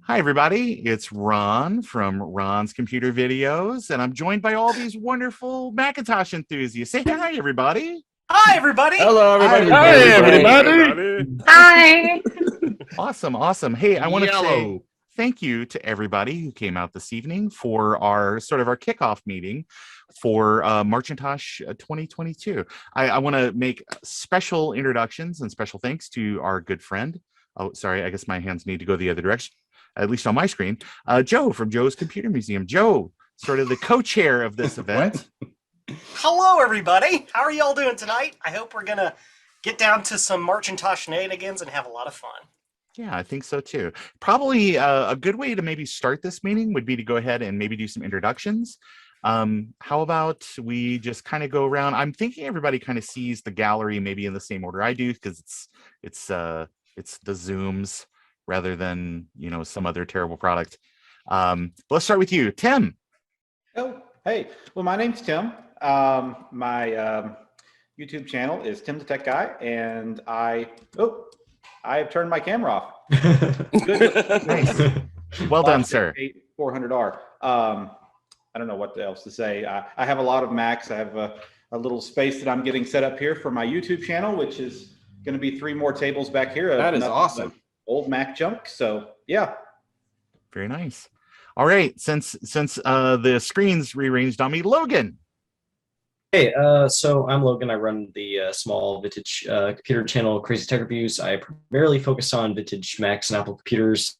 Hi, everybody. It's Ron from Ron's Computer Videos, and I'm joined by all these wonderful Macintosh enthusiasts. Say hi, everybody. Hi, everybody. Hello, everybody. Hi, everybody. Hi. Awesome, awesome. Hey, I want to say Yellow. thank you to everybody who came out this evening for our kickoff meeting for Marchintosh 2022. I want to make special introductions and special thanks to our good friend. Oh, sorry, I guess my hands need to go the other direction, at least on my screen. Joe from Joe's Computer Museum. Joe, sort of the co-chair of this event. Hello, everybody. How are y'all doing tonight? I hope we're going to get down to some Marchintosh shenanigans and have a lot of fun. Yeah, I think so too. Probably a good way to maybe start this meeting would be to go ahead and maybe do some introductions. How about we just kind of go around? I'm thinking everybody kind of sees the gallery maybe in the same order I do, because it's the Zooms rather than some other terrible product. Let's start with you, Tim. Oh, hey. Well, my name's Tim. My YouTube channel is Tim the Tech Guy, and I have turned my camera off. Good. Nice. Well done, sir. 400R. I don't know what else to say. I have a lot of Macs. I have a little space that I'm getting set up here for my YouTube channel, which is going to be 3 more tables back here. That is awesome. Old Mac junk. So yeah. Very nice. All right. Since the screen's rearranged on me, Logan. Hey, so I'm Logan. I run the small vintage computer channel, Crazy Tech Reviews. I primarily focus on vintage Macs and Apple computers.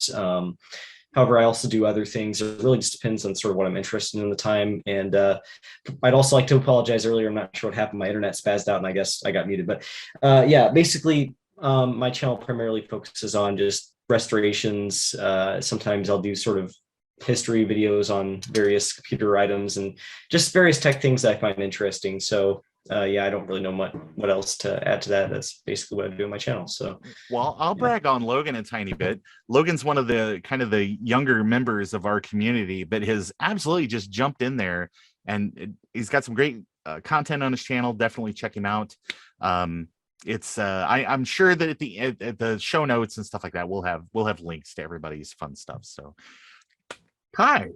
However, I also do other things. It really just depends on sort of what I'm interested in at the time. And I'd also like to apologize earlier. I'm not sure what happened. My internet spazzed out, and I guess I got muted. But yeah, basically, my channel primarily focuses on just restorations. Sometimes I'll do sort of history videos on various computer items and just various tech things that I find interesting. So yeah, I don't really know what else to add to that. That's basically what I do on my channel. So, well, I'll brag on Logan a tiny bit. Logan's one of the kind of the younger members of our community, but has absolutely just jumped in there, and he's got some great content on his channel. Definitely check him out. It's I'm sure that at the show notes and stuff like that, we'll have links to everybody's fun stuff. So, hi.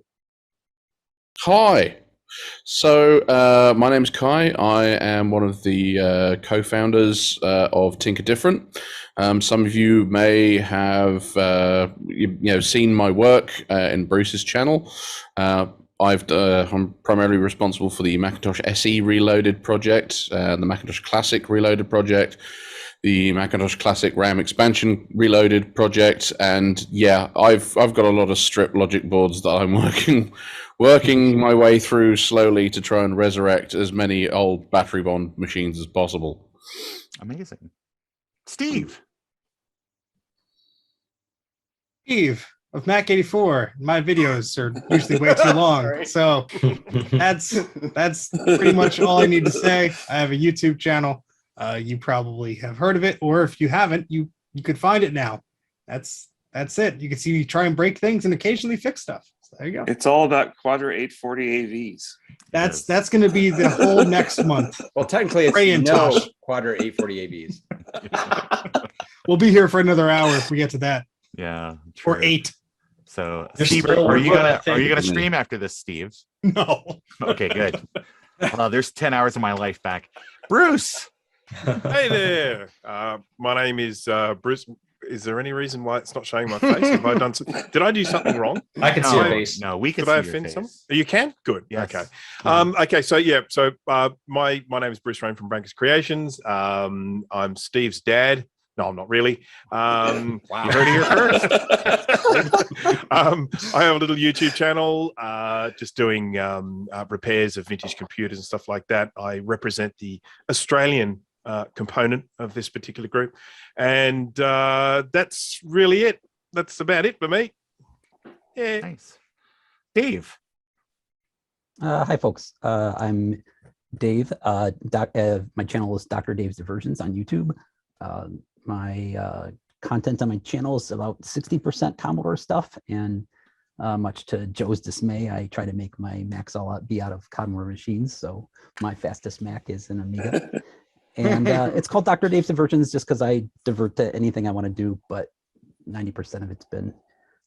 So my name's Kai. I am one of the co-founders of Tinker Different. Some of you may have seen my work in Bruce's channel. I'm primarily responsible for the Macintosh SE Reloaded project, the Macintosh Classic Reloaded project, the Macintosh Classic RAM Expansion Reloaded project, and yeah, I've got a lot of strip logic boards that I'm working my way through slowly to try and resurrect as many old battery bond machines as possible. Amazing. Steve of Mac 84. My videos are usually way too long. Right. So that's pretty much all I need to say. I have a YouTube channel. You probably have heard of it, or if you haven't, you could find it now. That's it. You can see me try and break things and occasionally fix stuff. So there you go. It's all about Quadra 840 AVs. That's going to be the whole next month. well, technically, it's no Quadra 840 AVs. We'll be here for another hour if we get to that. Yeah, true. Or 8. So, You're Steve, still are you recording, I gonna think. stream after this, Steve? No. Okay, good. There's 10 hours of my life back. Bruce. Hey there. My name is Bruce. Is there any reason why it's not showing my face? Have I done? Did I do something wrong? I can see your face. No, we can Did see I your offend face. someone? You can? Good. Yes. Okay. Okay. So yeah. So my name is Bruce Rain from Brankers Creations. I'm Steve's dad. No, I'm not really. Wow. You heard it here first. I have a little YouTube channel, just doing repairs of vintage computers and stuff like that. I represent the Australian component of this particular group, and that's really it. That's about it for me. Yeah. Nice. Dave. Hi, folks. I'm Dave. My channel is Dr. Dave's Diversions on YouTube. My content on my channel is about 60% Commodore stuff, and much to Joe's dismay, I try to make my Macs all be out of Commodore machines. So my fastest Mac is an Amiga. And it's called Dr. Dave's Diversions just because I divert to anything I want to do, but 90% of it's been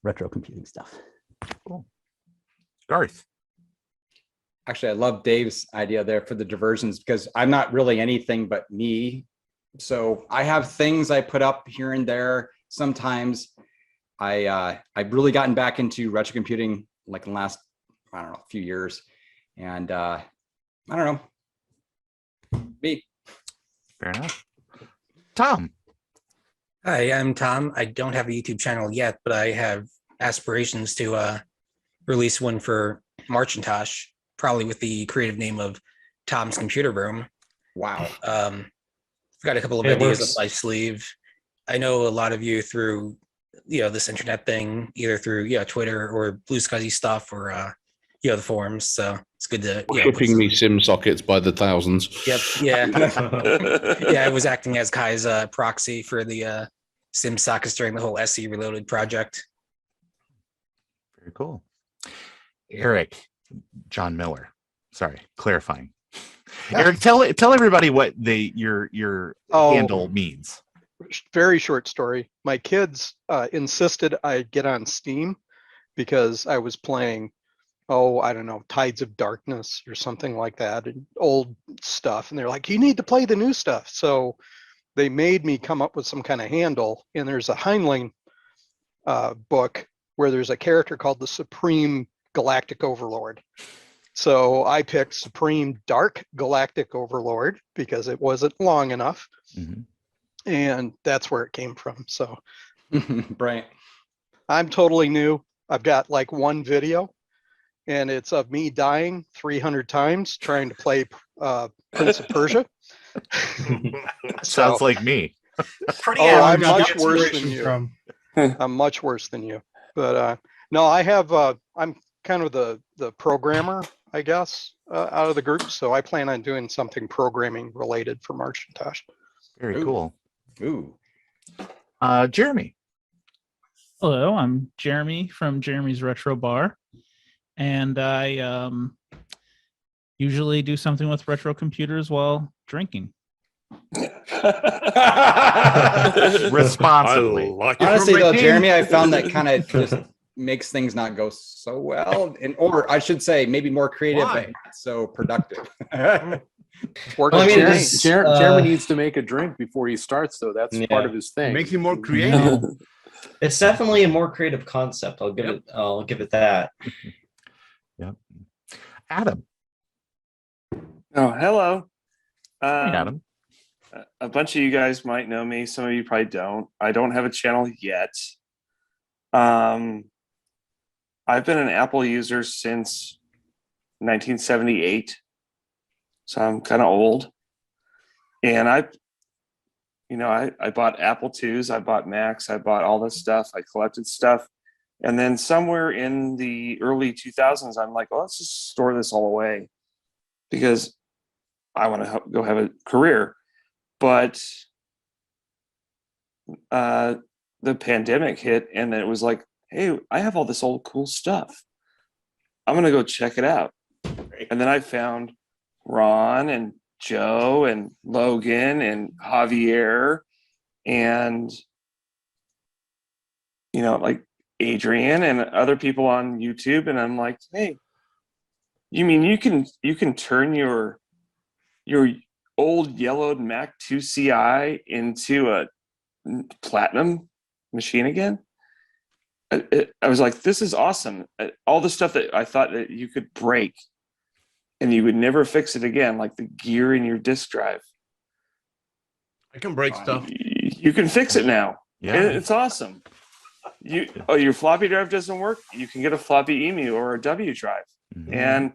retro computing stuff. Cool. Garth. Actually, I love Dave's idea there for the diversions because I'm not really anything but me. So I have things I put up here and there. Sometimes I've really gotten back into retro computing like in the last, I don't know, few years. And I don't know. Me. Fair enough. Tom. Hi, I'm Tom. I don't have a YouTube channel yet, but I have aspirations to release one for Marchintosh, probably with the creative name of Tom's Computer Room. Wow. I've got a couple of It ideas works. up my sleeve. I know a lot of you through, this internet thing, either through, Twitter or Blue Sky stuff or, the forums. So it's good to, Shipping me sim sockets by the thousands. Yep. Yeah. Yeah. I was acting as Kai's proxy for the sim sockets during the whole SE Reloaded project. Very cool. Eric, John Miller. Sorry, clarifying. Eric, tell everybody what your handle means. Very short story. My kids insisted I get on Steam because I was playing, I don't know, Tides of Darkness or something like that, and old stuff. And they're like, you need to play the new stuff. So they made me come up with some kind of handle. And there's a Heinlein book where there's a character called the Supreme Galactic Overlord. So I picked Supreme Dark Galactic Overlord because it wasn't long enough. Mm-hmm. And that's where it came from. So Right. I'm totally new. I've got like one video and it's of me dying 300 times trying to play Prince of Persia. Sounds like me. Pretty I'm average. much worse than Inspiration you. from. I'm much worse than you. But no, I have, I'm kind of the programmer, I guess, out of the group. So I plan on doing something programming related for Marchintosh. Very Ooh. cool. Ooh. Jeremy. Hello, I'm Jeremy from Jeremy's Retro Bar, and I usually do something with retro computers while drinking. Responsibly. Honestly, though, Jeremy, I found that kind of just makes things not go so well, or I should say, maybe more creative, but not so productive. Working I mean, for me. it's, Jeremy needs to make a drink before he starts, though. That's Yeah. part of his thing. Makes you more creative. it's definitely a more creative concept. I'll give it that. Yep. Adam. Oh, hello. Hey, Adam. A bunch of you guys might know me. Some of you probably don't. I don't have a channel yet. I've been an Apple user since 1978. So I'm kind of old. And I bought Apple IIs, I bought Macs, I bought all this stuff, I collected stuff. And then somewhere in the early 2000s, I'm like, well, let's just store this all away because I want to go have a career. But the pandemic hit and it was like, hey, I have all this old cool stuff. I'm going to go check it out. And then I found Ron and Joe and Logan and Javier and like Adrian and other people on YouTube, and I'm like, hey, you mean you can turn your old yellowed Mac 2 CI into a platinum machine again? I was like, this is awesome. All the stuff that I thought that you could break and you would never fix it again, like the gear in your disk drive. I can break stuff. You can fix it now. Yeah. It's awesome. Your floppy drive doesn't work? You can get a floppy EMU or a W drive. Mhm. And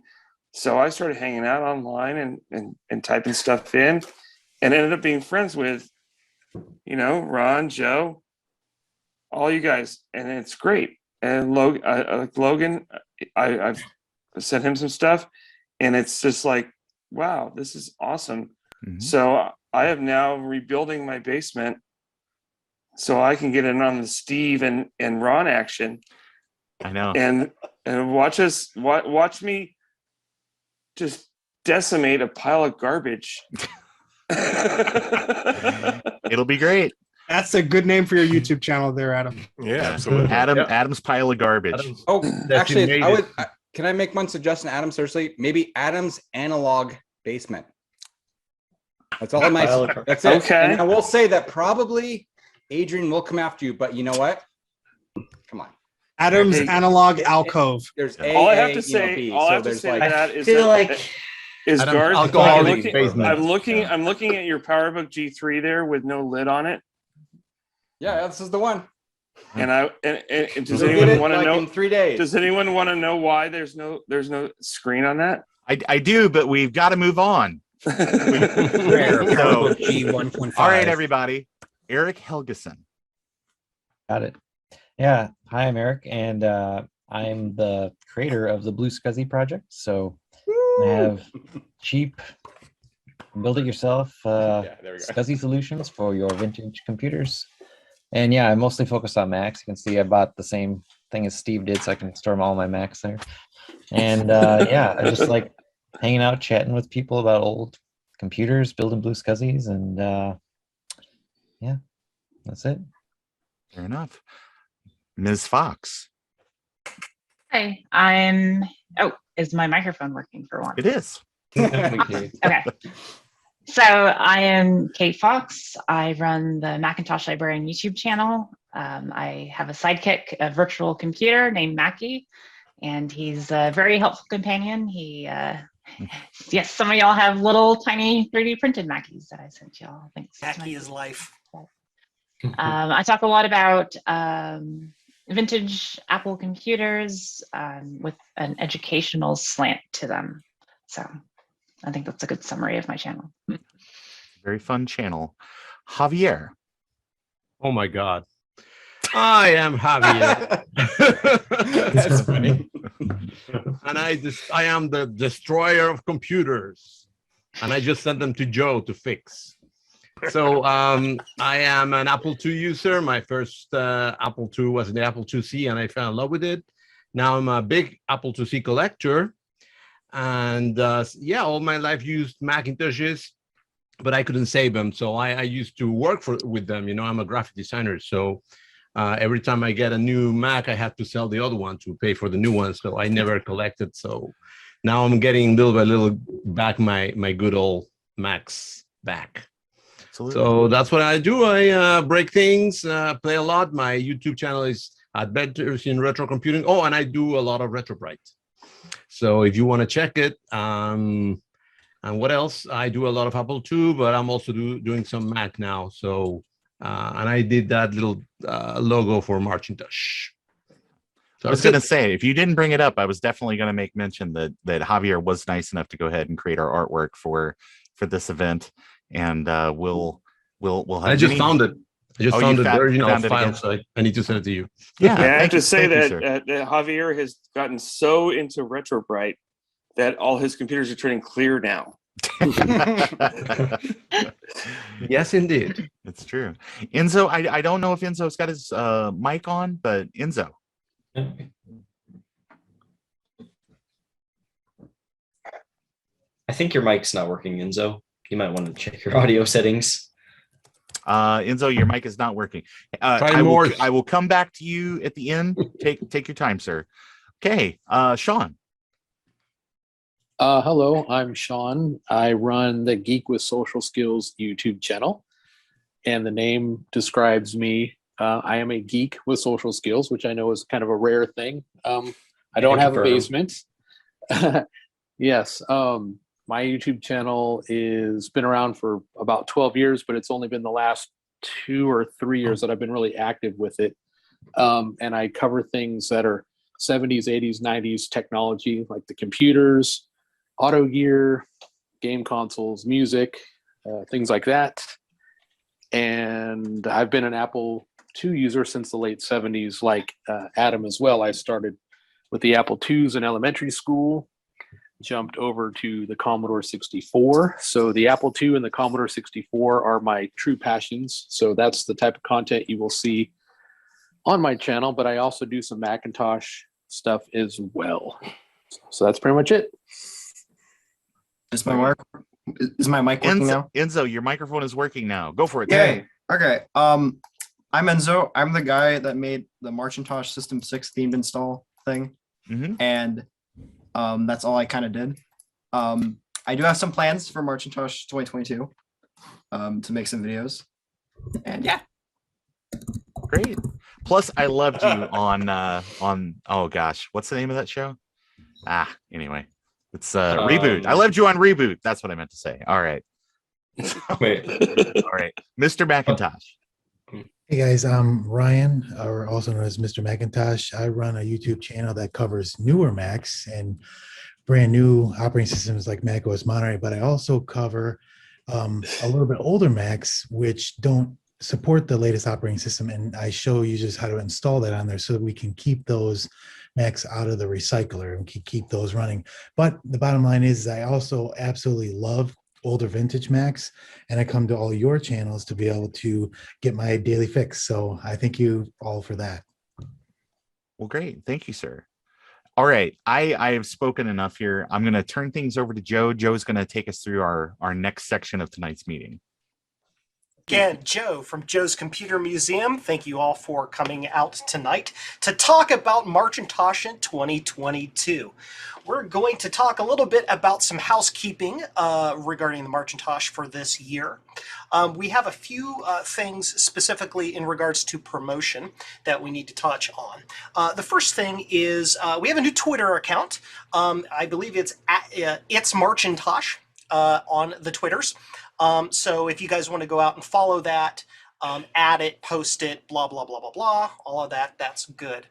so I started hanging out online and typing stuff in and ended up being friends with, Ron, Joe, all you guys. And it's great. And Logan, I've sent him some stuff. And it's just like, wow, this is awesome. Mhm. So I am now rebuilding my basement so I can get in on the Steve and Ron action. I know. And watch me just decimate a pile of garbage. It'll be great. That's a good name for your YouTube channel there, Adam. Yeah, absolutely. Adam's pile of garbage. Oh, actually, can I make one suggestion, Adam? Seriously, maybe Adam's analog basement. That's all that's it. Okay. And I will say that probably Adrian will come after you, but you know what? Come on. Adam's analog alcove. There's all I have to say. All I have to say to that is is Garth. I'm looking at your PowerBook G3 there with no lid on it. Yeah, this is the one. And does anyone want to know? In 3 days. Does anyone want to know why there's no screen on that? I do, but we've got to move on. G1.5. All right, everybody. Eric Helgeson. Got it. Yeah. Hi, I'm Eric, and I'm the creator of the Blue Scuzzy project. So I have cheap, build it yourself Scuzzy solutions for your vintage computers. And yeah, I mostly focus on Macs. You can see I bought the same thing as Steve did, so I can store all my Macs there. And yeah, I just like hanging out, chatting with people about old computers, building Blue Scuzzies, and yeah, that's it. Fair enough. Ms. Fox. Hi, is my microphone working for one? It is. Okay. So I am Kate Fox. I run the Macintosh Librarian YouTube channel. I have a sidekick, a virtual computer named Mackie, and he's a very helpful companion. Yes, some of y'all have little tiny 3D printed Mackies that I sent y'all. Thanks. Mackie is life. I talk a lot about vintage Apple computers with an educational slant to them. So I think that's a good summary of my channel. Very fun channel. Javier. Oh my God. I am Javier. That's funny. And I am the destroyer of computers. And I just sent them to Joe to fix. So I am an Apple II user. My first Apple II was the Apple IIc, and I fell in love with it. Now I'm a big Apple IIc collector. And yeah, all my life used Macintoshes, but I couldn't save them. So I used to work with them. You know, I'm a graphic designer. So every time I get a new Mac, I have to sell the other one to pay for the new one. So I never collected. So now I'm getting little by little back my good old Macs back. Absolutely. So that's what I do. I break things, play a lot. My YouTube channel is Adventures in Retro Computing. Oh, and I do a lot of RetroBrite. So if you want to check it, and what else? I do a lot of Apple II, but I'm also doing some Mac now. So, and I did that little logo for Marchintosh. So I was going to say, if you didn't bring it up, I was definitely going to make mention that Javier was nice enough to go ahead and create our artwork for this event, and we'll have. I just found it. I just found the original file, it so I need to send it to you. Yeah, I have to say that Javier has gotten so into RetroBrite that all his computers are turning clear now. Yes, indeed. It's true. Enzo, I don't know if Enzo's got his mic on, but Enzo. I think your mic's not working, Enzo. You might want to check your audio settings. Enzo, your mic is not working. I will come back to you at the end. Take your time, sir. Okay, Sean. Hello, I'm Sean. I run the Geek with Social Skills YouTube channel, and the name describes me. I am a geek with social skills, which I know is kind of a rare thing. I don't have a basement. Yes. My YouTube channel is been around for about 12 years, but it's only been the last 2 or 3 years that I've been really active with it. And I cover things that are 70s, 80s, 90s technology, like the computers, auto gear, game consoles, music, things like that. And I've been an Apple II user since the late 70s, like Adam as well. I started with the Apple IIs in elementary school, jumped over to the Commodore 64. So the Apple II and the Commodore 64 are my true passions. So that's the type of content you will see on my channel, but I also do some Macintosh stuff as well. So that's pretty much it. Is my mic working now? Enzo, your microphone is working now. Go for it. Yay. Okay. I'm Enzo. I'm the guy that made the Marchintosh System 6 themed install thing. And that's all I kind of did. I do have some plans for Marchintosh 2022 to make some videos. And yeah. Great. Plus, I loved you on oh gosh, what's the name of that show? Anyway, it's Reboot. I loved you on Reboot. That's what I meant to say. All right. Wait. All right, Mr. Macintosh. Hey guys, I'm Ryan, or also known as Mr. Macintosh. I run a YouTube channel that covers newer Macs and brand new operating systems like Mac OS Monterey, but I also cover a little bit older Macs which don't support the latest operating system, and I show users how to install that on there so that we can keep those Macs out of the recycler and keep those running. But the bottom line is I also absolutely love older vintage Macs, and I come to all your channels to be able to get my daily fix. So I thank you all for that. Well, great. Thank you, sir. All right. I have spoken enough here. I'm going to turn things over to Joe. Joe's going to take us through our next section of tonight's meeting. Again, Joe from Joe's Computer Museum. Thank you all for coming out tonight to talk about Marchintosh in 2022. We're going to talk a little bit about some housekeeping regarding the Marchintosh for this year. We have a few things specifically in regards to promotion that we need to touch on. The first thing is we have a new Twitter account. I believe it's Marchintosh on the Twitters. So if you guys want to go out and follow that, add it, post it, blah, blah, blah, blah, blah, all of that, that's good.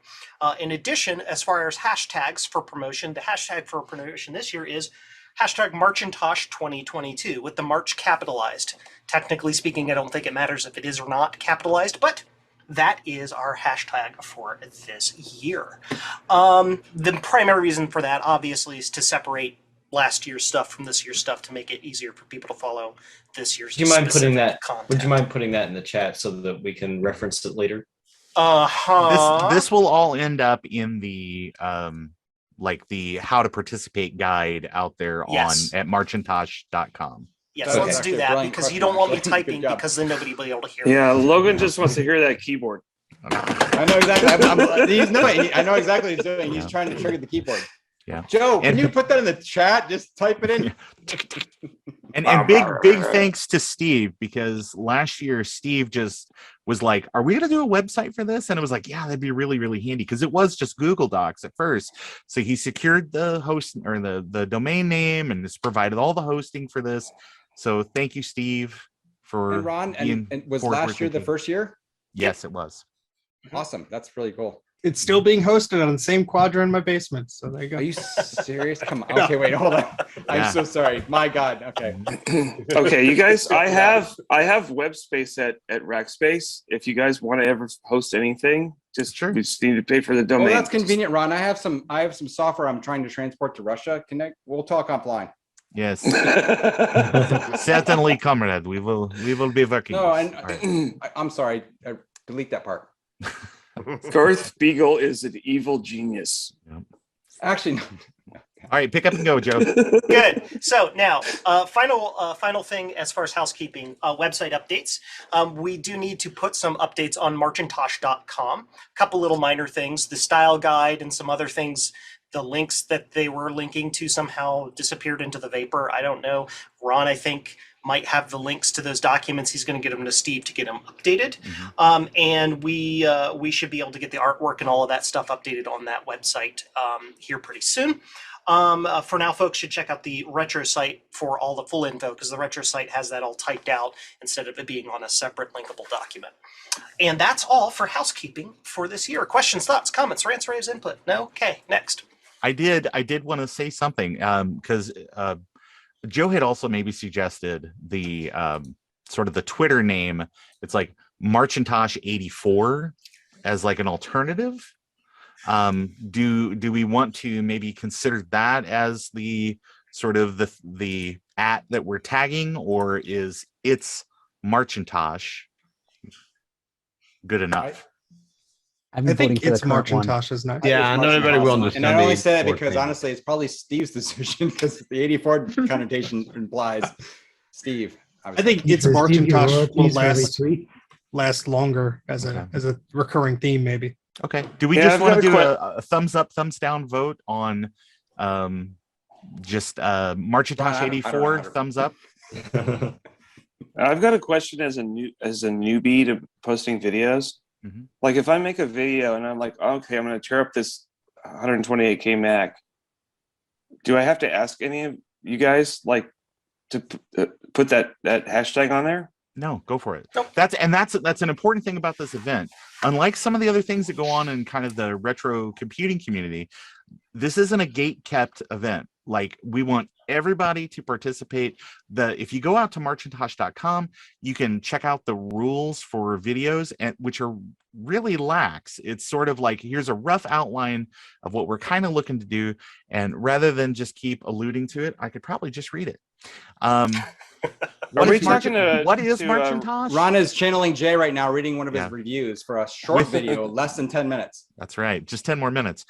In addition, as far as hashtags for promotion, the hashtag for promotion this year is hashtag Marchintosh 2022 with the March capitalized. Technically speaking, I don't think it matters if it is or not capitalized, but that is our hashtag for this year. The primary reason for that, obviously, is to separate last year's stuff from this year's stuff to make it easier for people to follow this year's. Do you mind putting that? Content. Would you mind putting that in the chat so that we can reference it later? This will all end up in the like the how to participate guide out there on at marchintosh.com. Yes, let's do that because you don't want me typing because then nobody will be able to hear. Yeah, Logan just wants to hear that keyboard. I know exactly. I know exactly what he's doing. He's trying to trigger the keyboard. Yeah. Joe, can you put that in the chat? Just type it in. And big thanks to Steve, because last year Steve just was like, are we going to do a website for this? And it was like, yeah, that'd be really, really handy because it was just Google Docs at first. So he secured the host or the domain name and has provided all the hosting for this. So thank you, Steve, for and Ron. And was last year the first year? Yes, it was. Awesome. That's really cool. It's still being hosted on the same quadrant in my basement. So there you go. Are you serious? Come on. Okay, wait, hold on. I'm so sorry. My God. Okay. Okay, you guys, I have web space at Rackspace. If you guys want to ever host anything, just we just need to pay for the domain. Well, that's convenient, Ron. I have some software I'm trying to transport to Russia. We'll talk offline. Yes. Certainly, comrade. We will be working. No, and I'm sorry. Delete that part. Garth Beagle is an evil genius. Yep. Actually, no. All right, pick up and go, Joe. Good. So now, final thing as far as housekeeping, website updates. We do need to put some updates on marchintosh.com. A couple little minor things, the style guide and some other things. The links that they were linking to somehow disappeared into the vapor. I don't know. Ron, I think, might have the links to those documents. He's going to get them to Steve to get them updated. And we should be able to get the artwork and all of that stuff updated on that website here pretty soon. For now, folks should check out the retro site for all the full info because the retro site has that all typed out instead of it being on a separate linkable document. And that's all for housekeeping for this year. Questions, thoughts, comments, rants, raves, input? No? Okay, next. I did want to say something because Joe had also maybe suggested the sort of the Twitter name. It's like Marchintosh 84 as like an alternative. Do we want to maybe consider that as the sort of the @ that we're tagging, or is it's Marchintosh good enough? I think it's Marchintosh is nice. Yeah, not everybody will understand. And I only say that because honestly, it's probably Steve's decision because the 84 connotation implies Steve. I think it's Marchintosh will last. last longer as a recurring theme, maybe. Okay. Do we Yeah, just I've want to got a do que- a thumbs up, thumbs down vote on just Marchintosh I don't know 84 how to- thumbs up? I've got a question as a newbie to posting videos. Mhm. Like if I make a video and I'm like, okay, I'm going to tear up this 128K Mac. Do I have to ask any of you guys like to put that hashtag on there? No, go for it. That's an important thing about this event. Unlike some of the other things that go on in kind of the retro computing community, this isn't a gate kept event. Like, we want everybody to participate. If you go out to marchintosh.com, you can check out the rules for videos, and which are really lax. It's sort of like, here's a rough outline of what we're kind of looking to do, and rather than just keep alluding to it, I could probably just read it. What is Marchintosh? Ron is channeling Jay right now, reading one of his reviews for a short video, less than 10 minutes. That's right, just 10 more minutes.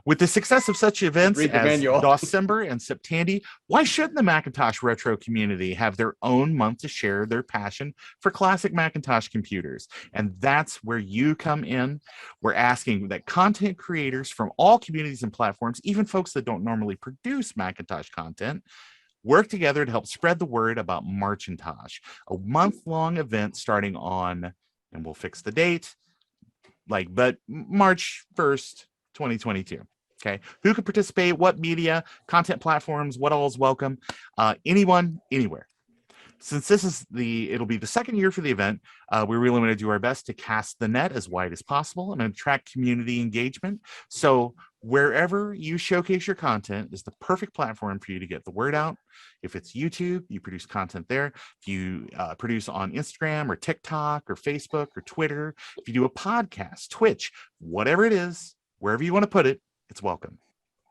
With the success of such events Read the as manual. December and Septandy, why shouldn't the Macintosh retro community have their own month to share their passion for classic Macintosh computers? And that's where you come in. We're asking that content creators from all communities and platforms, even folks that don't normally produce Macintosh content, work together to help spread the word about Marchintosh, a month-long event starting on, and we'll fix the date, but March 1st, 2022. Okay, who could participate? What media, content platforms? What all is welcome? Anyone, anywhere. Since it'll be the second year for the event, we really want to do our best to cast the net as wide as possible and attract community engagement. So wherever you showcase your content is the perfect platform for you to get the word out. If it's YouTube, you produce content there. If you produce on Instagram or TikTok or Facebook or Twitter, if you do a podcast, Twitch, whatever it is, wherever you want to put it, it's welcome.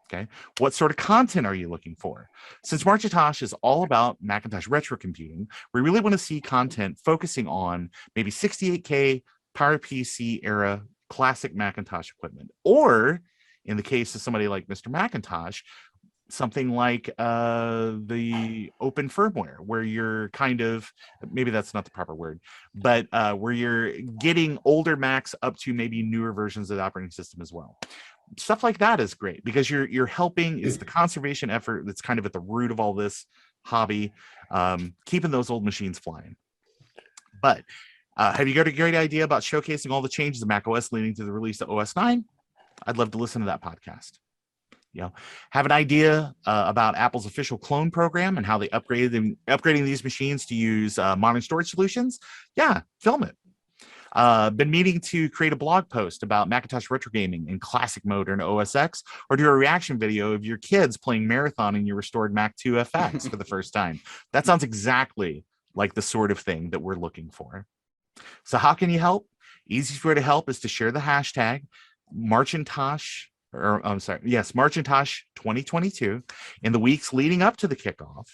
Okay, what sort of content are you looking for? Since Marchintosh is all about Macintosh retro computing, we really want to see content focusing on maybe 68K PowerPC era classic Macintosh equipment, or in the case of somebody like Mr. Macintosh, something like the open firmware, where you're kind of, maybe that's not the proper word, but where you're getting older Macs up to maybe newer versions of the operating system as well. Stuff like that is great because you're helping. It's the conservation effort that's kind of at the root of all this hobby, keeping those old machines flying. But have you got a great idea about showcasing all the changes of macOS leading to the release of OS 9? I'd love to listen to that podcast. Have an idea about Apple's official clone program and how they upgrading these machines to use modern storage solutions? Yeah, film it. Been meaning to create a blog post about Macintosh retro gaming in classic mode or in OS X, or do a reaction video of your kids playing Marathon in your restored Mac 2 FX for the first time. That sounds exactly like the sort of thing that we're looking for. So how can you help? Easiest way to help is to share the hashtag Marchintosh, Marchintosh 2022 in the weeks leading up to the kickoff.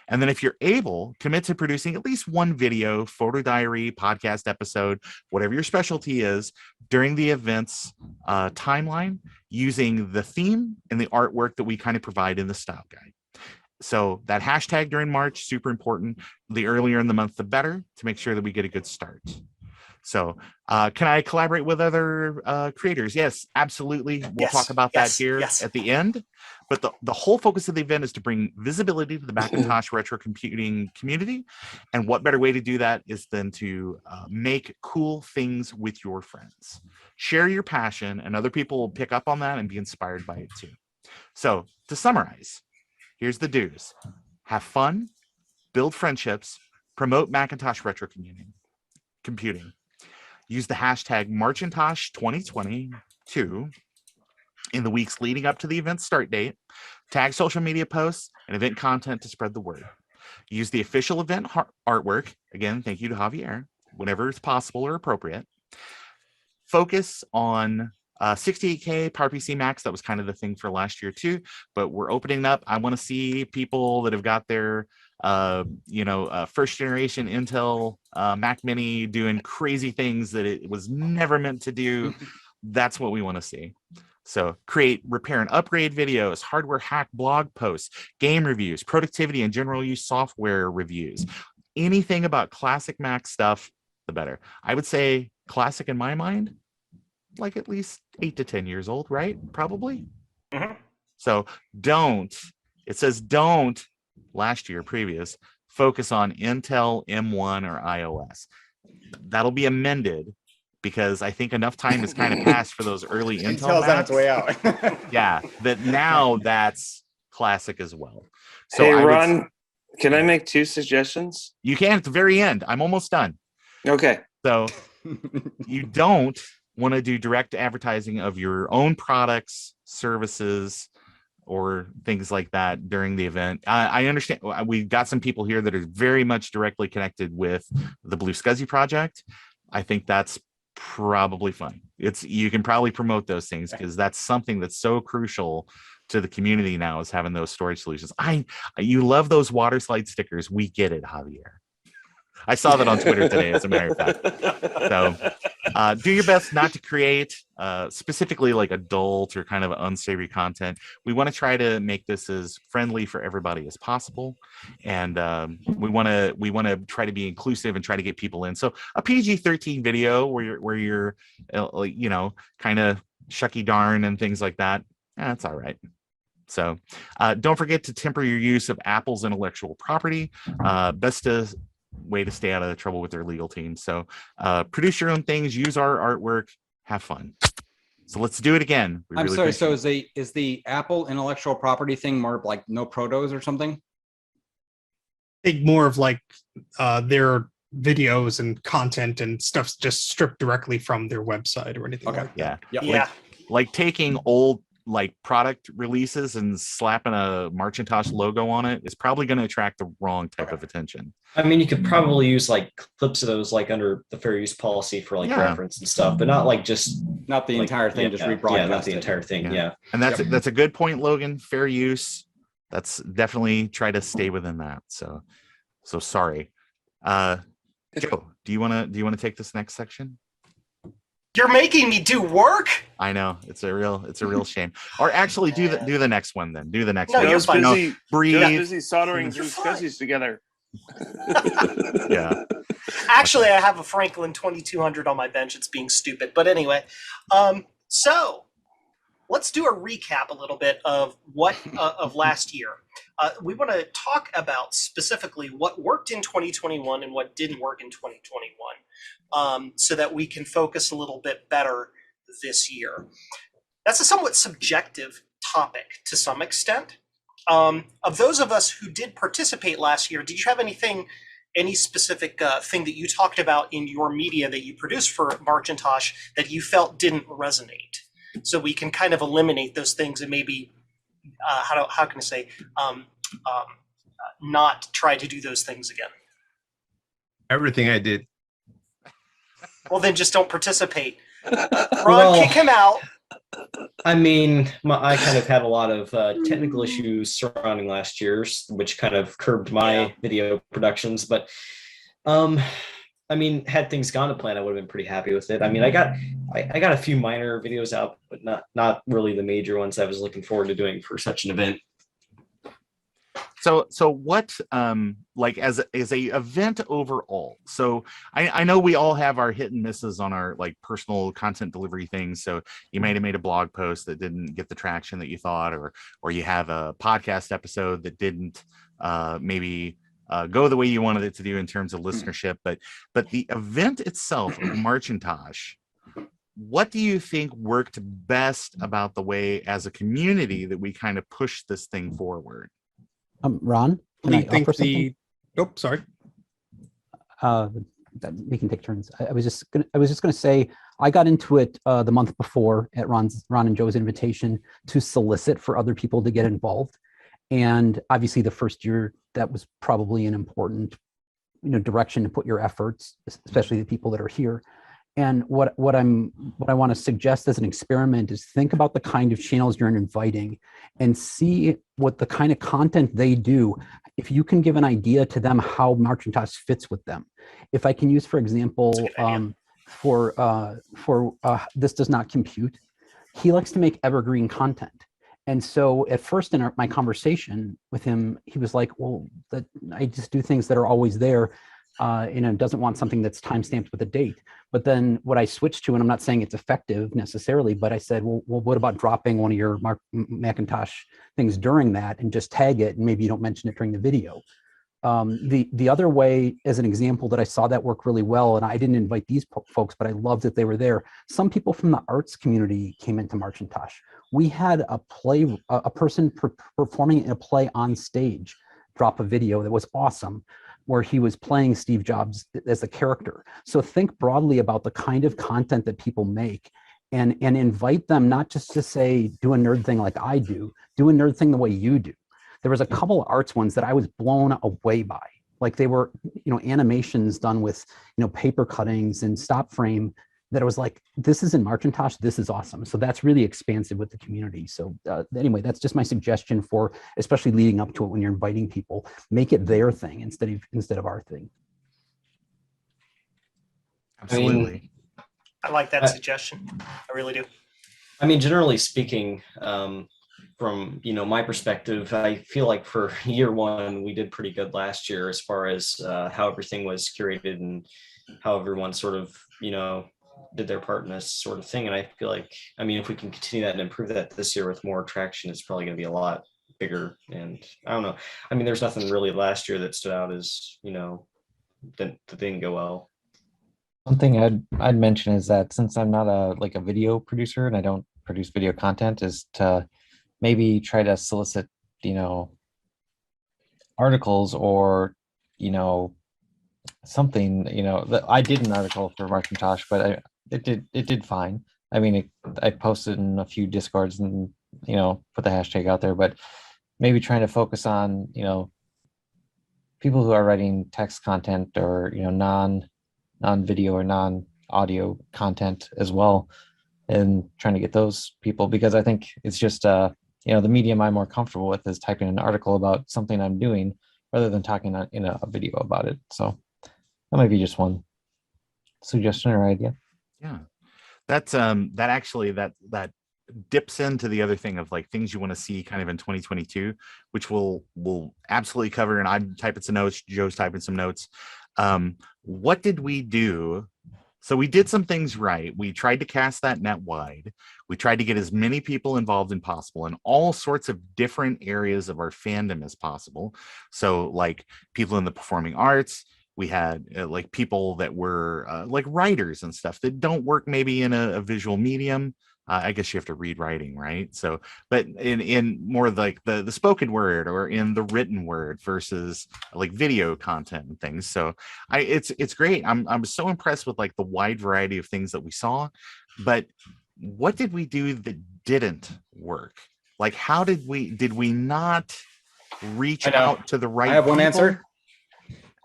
And then if you're able, commit to producing at least one video, photo diary, podcast episode, whatever your specialty is, during the event's timeline, using the theme and the artwork that we kind of provide in the style guide. So that hashtag during March, super important. The earlier in the month, the better, to make sure that we get a good start. So can I collaborate with other creators? Yes, absolutely. We'll talk about that here at the end. But the whole focus of the event is to bring visibility to the Macintosh retro computing community. And what better way to do that is than to make cool things with your friends. Share your passion, and other people will pick up on that and be inspired by it too. So to summarize, here's the do's. Have fun, build friendships, promote Macintosh retro computing. Use the hashtag Marchintosh 2022 in the weeks leading up to the event start date. Tag social media posts and event content to spread the word. Use the official event artwork. Again, thank you to Javier, whenever it's possible or appropriate. Focus on 68K PowerPC Macs. That was kind of the thing for last year too, but we're opening up. I want to see people that have got their first generation Intel Mac Mini doing crazy things that it was never meant to do. That's what we want to see. So create, repair, and upgrade videos, hardware hack blog posts, game reviews, productivity and general use software reviews. Anything about classic Mac stuff, the better. I would say classic in my mind, like at least 8 to 10 years old, right? Probably. So it says don't last year, previous, focus on Intel, M1, or iOS. That'll be amended because I think enough time has kind of passed for those early Intel Intel's on its Macs. way out. Yeah, that now that's classic as well. So hey, I Ron, can I make 2 suggestions? You can at the very end. I'm almost done. Okay. So you don't want to do direct advertising of your own products, services, or things like that during the event. I understand we've got some people here that are very much directly connected with the Blue Scuzzy project. I think that's probably fine. You can probably promote those things because that's something that's so crucial to the community now, is having those storage solutions. You love those water slide stickers. We get it, Javier. I saw that on Twitter today, as a matter of fact. So do your best not to create specifically like adult or kind of unsavory content. We want to try to make this as friendly for everybody as possible. And we want to try to be inclusive and try to get people in. So a PG-13 video where you're kind of shucky darn and things like that, that's all right. So don't forget to temper your use of Apple's intellectual property. Best way to stay out of trouble with their legal team. So produce your own things, use our artwork, have fun. So let's do it again. I'm sorry. So is the Apple intellectual property thing more like no protos or something? I think more of like their videos and content and stuff's just stripped directly from their website or anything like that. Yeah. Like taking old like product releases and slapping a Marchintosh logo on it is probably going to attract the wrong type of attention. I mean, you could probably use like clips of those like under the fair use policy for like reference and stuff, but not like just not the entire thing, just rebroadcast. Yeah, not the entire thing. Yeah. And that's a good point, Logan. Fair use. That's definitely try to stay within that. So sorry. Joe, do you want to take this next section? You're making me do work. I know it's a real shame. Or actually, do the next one then. Do the next No, one. you're fine. Breathe. Joe's busy soldering Blue Scuzzies together. Yeah. Actually, I have a Franklin 2200 on my bench. It's being stupid, but anyway. So let's do a recap a little bit of what of last year. We want to talk about specifically what worked in 2021 and what didn't work in 2021, so that we can focus a little bit better this year. That's a somewhat subjective topic to some extent. Of those of us who did participate last year, did you have any specific thing that you talked about in your media that you produced for Marchintosh that you felt didn't resonate? So we can kind of eliminate those things and maybe how can I say not try to do those things again. Everything I did. Well, then just don't participate. Ron, kick him out. I mean, I kind of had a lot of technical issues surrounding last year's, which kind of curbed my video productions. But I mean, had things gone to plan, I would have been pretty happy with it. I mean, I got a few minor videos out, but not really the major ones I was looking forward to doing for such an event. So what like as a event overall? So I know we all have our hit and misses on our like personal content delivery things. So you might have made a blog post that didn't get the traction that you thought, or you have a podcast episode that didn't maybe go the way you wanted it to do in terms of listenership. But the event itself, Marchintosh, what do you think worked best about the way as a community that we kind of push this thing forward? Ron, What do you think sorry. We can take turns. I was just gonna say I got into it the month before at Ron and Joe's invitation to solicit for other people to get involved, and obviously the first year that was probably an important direction to put your efforts, especially the people that are here. And what I want to suggest as an experiment is think about the kind of channels you're inviting and see what the kind of content they do. If you can give an idea to them how Marchintosh fits with them. If I can use, for example, for This Does Not Compute, he likes to make evergreen content. And so at first in my conversation with him, he was like, well, I just do things that are always there. It doesn't want something that's time-stamped with a date. But then what I switched to, and I'm not saying it's effective necessarily, but I said, well, what about dropping one of your Macintosh things during that and just tag it, and maybe you don't mention it during the video. The other way, as an example, that I saw that work really well, and I didn't invite these folks, but I loved that they were there. Some people from the arts community came into Marchintosh. We had a person performing in a play on stage drop a video that was awesome, where he was playing Steve Jobs as a character. So think broadly about the kind of content that people make, and invite them not just to say, do a nerd thing like I do a nerd thing the way you do. There was a couple of arts ones that I was blown away by. Like they were, animations done with, paper cuttings and stop frame, that I was like, this is in Marchintosh, this is awesome. So that's really expansive with the community. So anyway, that's just my suggestion for, especially leading up to it when you're inviting people, make it their thing instead of our thing. Absolutely. I like that suggestion. I really do. I mean, generally speaking, from my perspective, I feel like for year one, we did pretty good last year as far as how everything was curated and how everyone sort of, did their part in this sort of thing. And I feel like, if we can continue that and improve that this year with more traction, it's probably going to be a lot bigger. And I don't know. There's nothing really last year that stood out as, that didn't go well. One thing I'd mention is that since I'm not a video producer and I don't produce video content, is to maybe try to solicit, articles or, something, that I did an article for Marchintosh, but it did fine. I posted in a few Discords and, put the hashtag out there, but maybe trying to focus on, people who are writing text content or, non-video or non-audio content as well, and trying to get those people, because I think it's just, the medium I'm more comfortable with is typing an article about something I'm doing rather than talking in a video about it. So that might be just one suggestion or idea. Yeah, that's that dips into the other thing of like things you want to see kind of in 2022, which we'll absolutely cover. And I'm typing some notes, Joe's typing some notes. What did we do? So we did some things right. We tried to cast that net wide. We tried to get as many people involved as possible in all sorts of different areas of our fandom as possible. So like people in the performing arts, we had like people that were like writers and stuff that don't work maybe in a visual medium. I guess you have to read writing, right? So, but in more like the spoken word or in the written word versus like video content and things. So it's great. I'm so impressed with like the wide variety of things that we saw. But what did we do that didn't work? Like how did we not reach out to the right? I have one people? answer.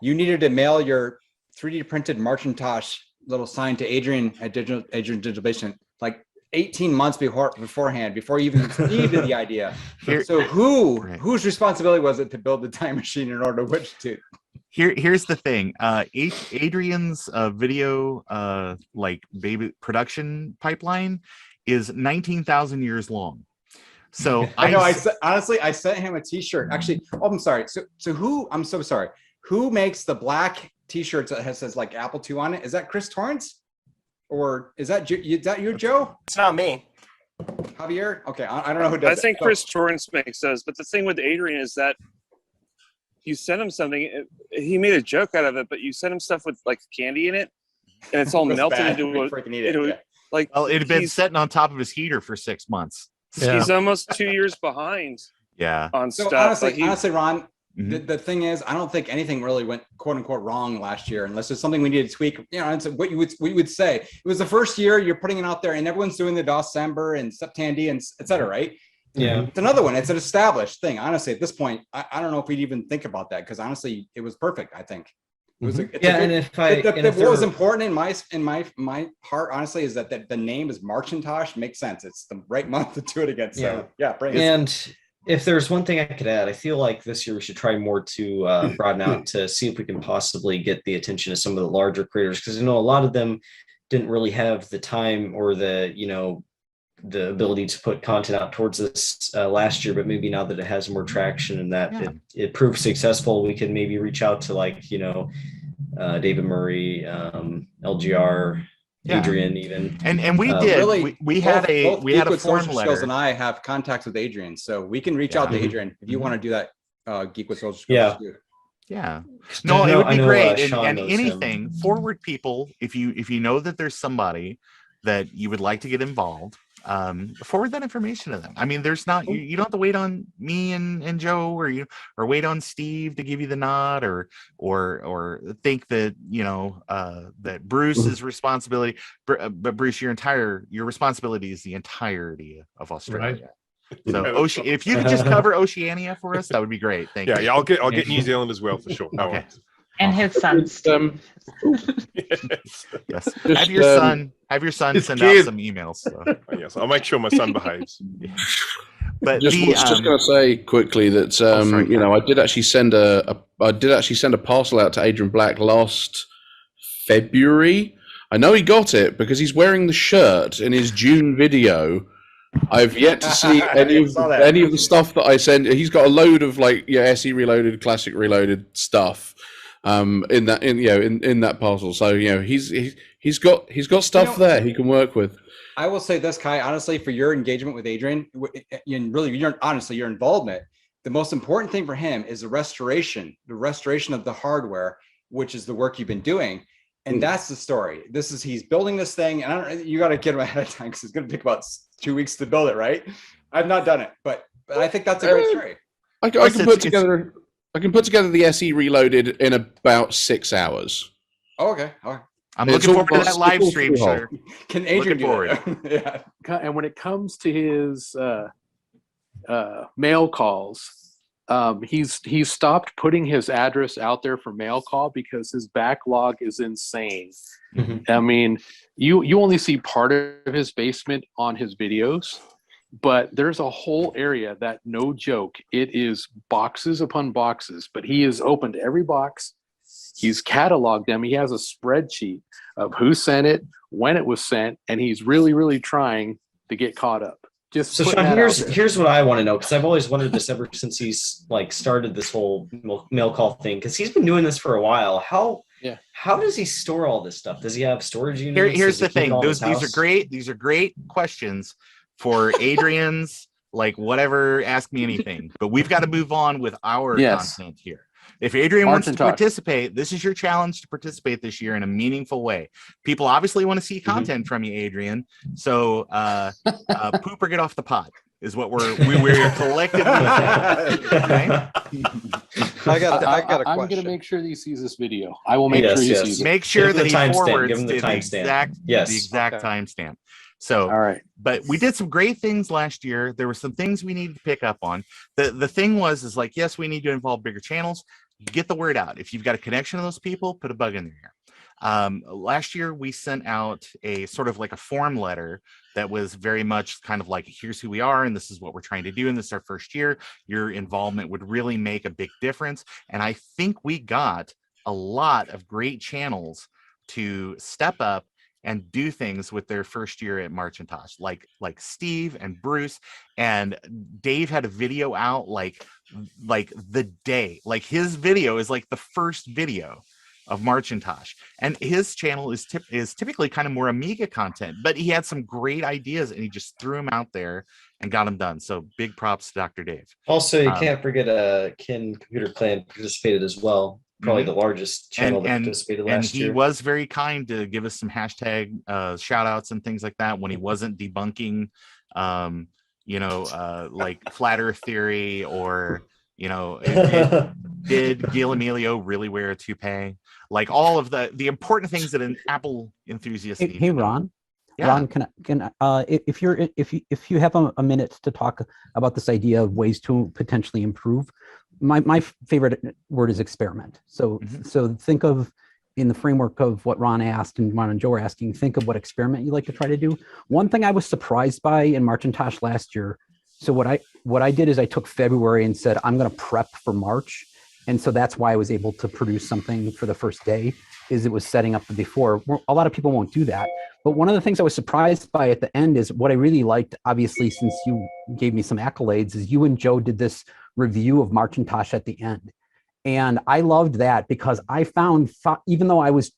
You needed to mail your 3D printed Marchintosh little sign to Adrian at Adrian Digital Basement like 18 months beforehand, before you even needed the idea. So whose responsibility was it to build the time machine in order to which to? Here's the thing. Adrian's video like baby production pipeline is 19,000 years long. So I sent him a t-shirt. Actually, I'm sorry. I'm so sorry. Who makes the black t-shirts that says like Apple II on it? Is that Chris Torrance? Or is that you, Joe? It's not me. Javier? Okay, I don't know who does. I think Chris Torrance makes those. But the thing with Adrian is that you send him something. He made a joke out of it, but you send him stuff with like candy in it, and it's all melted into like. Well, it had been sitting on top of his heater for 6 months. Yeah. He's almost 2 years behind. Yeah. On so stuff. Honestly, Ron. The thing is, I don't think anything really went "quote unquote" wrong last year, unless there's something we needed to tweak. It's what we would say. It was the first year you're putting it out there, and everyone's doing the December and Septandy and etc. Right? Yeah, it's another one. It's an established thing. Honestly, at this point, I don't know if we'd even think about that, because honestly, it was perfect. I think. It was what was important in my heart, honestly, is that the name is Marchintosh. Makes sense. It's the right month to do it again. So bring it. And if there's one thing I could add, I feel like this year we should try more to broaden out to see if we can possibly get the attention of some of the larger creators, because a lot of them didn't really have the time or the ability to put content out towards this last year, but maybe now that it has more traction and that it proved successful, we can maybe reach out to David Murray, LGR, Yeah. Adrian, even. And we did. Really, we had a both we had a Geek with form Social letter. Skills and I have contacts with Adrian, so we can reach out to Adrian if you want to do that. Geek with Social Skills. Yeah. Too. Yeah. No, it would be great. And knows anything forward people, if you know that there's somebody that you would like to get involved, forward that information to them. I mean, there's not you don't have to wait on me and Joe or wait on Steve to give you the nod or think that that Bruce's responsibility, but Bruce, your responsibility is the entirety of Australia. Right. So if you could just cover Oceania for us, that would be great. Thank you. Yeah, I'll get New Zealand as well for sure. No Okay. worries. And his son. Yes. Have your son send out some emails. So. Yes, I'll make sure my son behaves. But just going to say quickly that I did actually send a parcel out to Adrian Black last February. I know he got it because he's wearing the shirt in his June video. I've yet to see any of the stuff that I sent. He's got a load of SE Reloaded, Classic Reloaded stuff in that parcel. So he's got stuff there he can work with. I will say this, Kai, honestly, for your engagement with Adrian, and really your involvement, the most important thing for him is the restoration of the hardware, which is the work you've been doing. And that's the story. He's building this thing, and you got to get him ahead of time because it's going to take about 2 weeks to build it, right? I've not done it, but I think that's a great story. I can put together the SE Reloaded in about 6 hours. Oh, okay. All right. I'm looking forward to that live stream, sir. Can Adrian do it? Yeah. And when it comes to his mail calls, he's stopped putting his address out there for mail call because his backlog is insane. Mm-hmm. I mean, you only see part of his basement on his videos, but there's a whole area that, no joke, it is boxes upon boxes, but he has opened every box. He's cataloged them. He has a spreadsheet of who sent it, when it was sent, and he's really, really trying to get caught up. Just so Sean, here's what I want to know, because I've always wondered this ever since he's started this whole mail call thing, because he's been doing this for a while. How does he store all this stuff? Does he have storage units? Here's the thing. These are great questions for Adrian's whatever, ask me anything. But we've got to move on with our content here. If Adrian wants to participate, this is your challenge to participate this year in a meaningful way. People obviously want to see content from you, Adrian. So poop or get off the pot is what we're collectively saying. Okay? I got a question. I'm going to make sure that he sees this video. I will make sure he sees it. Make sure that he forwards the exact timestamp. So, all right. But we did some great things last year. There were some things we needed to pick up on. The thing was yes, we need to involve bigger channels. Get the word out. If you've got a connection to those people, put a bug in their ear. Last year, we sent out a sort of a form letter that was very much kind of here's who we are, and this is what we're trying to do, and this is our first year. Your involvement would really make a big difference. And I think we got a lot of great channels to step up and do things with their first year at Marchintosh, like Steve and Bruce, and Dave had a video out like the day, his video is the first video of Marchintosh, and his channel is typically kind of more Amiga content, but he had some great ideas and he just threw them out there and got them done. So big props to Dr. Dave. Also, you can't forget Kin Computer Clan participated as well. Probably the largest channel that participated last year. And he was very kind to give us some hashtag shout outs and things like that when he wasn't debunking, flat earth theory or, did Gil Emilio really wear a toupee? All of the important things that an Apple enthusiast needs. Hey, Ron. Yeah. Ron, if you have a minute to talk about this idea of ways to potentially improve, my favorite word is experiment. So think of, in the framework of what Ron asked and Ron and Joe are asking, think of what experiment you like to try to do. One thing I was surprised by in Marchintosh last year. So what I did is I took February and said, I'm going to prep for March. And so that's why I was able to produce something for the first day, is it was setting up before. A lot of people won't do that. But one of the things I was surprised by at the end is what I really liked, obviously, since you gave me some accolades, is you and Joe did this review of Marchintosh at the end. And I loved that because I found, even though I was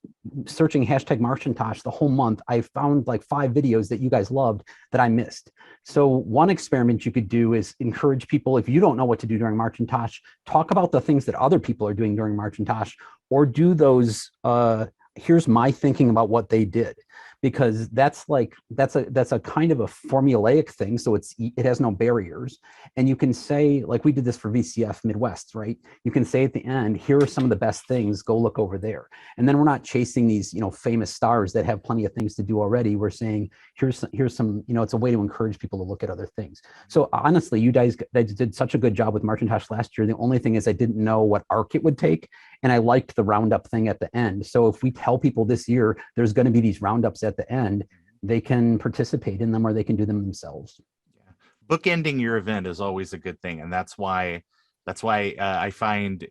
searching hashtag Marchintosh the whole month, I found like 5 videos that you guys loved that I missed. So one experiment you could do is encourage people, if you don't know what to do during Marchintosh, talk about the things that other people are doing during Marchintosh, or do those, here's my thinking about what they did. Because that's a kind of a formulaic thing. So it has no barriers. And you can say, like we did this for VCF Midwest, right? You can say at the end, here are some of the best things, go look over there. And then we're not chasing these, famous stars that have plenty of things to do already. We're saying, here's some, it's a way to encourage people to look at other things. So honestly, you guys did such a good job with Marchintosh last year. The only thing is I didn't know what arc it would take. And I liked the roundup thing at the end. So if we tell people this year, there's going to be these roundups at the end, they can participate in them or they can do them themselves. Yeah. Bookending your event is always a good thing. And that's why I find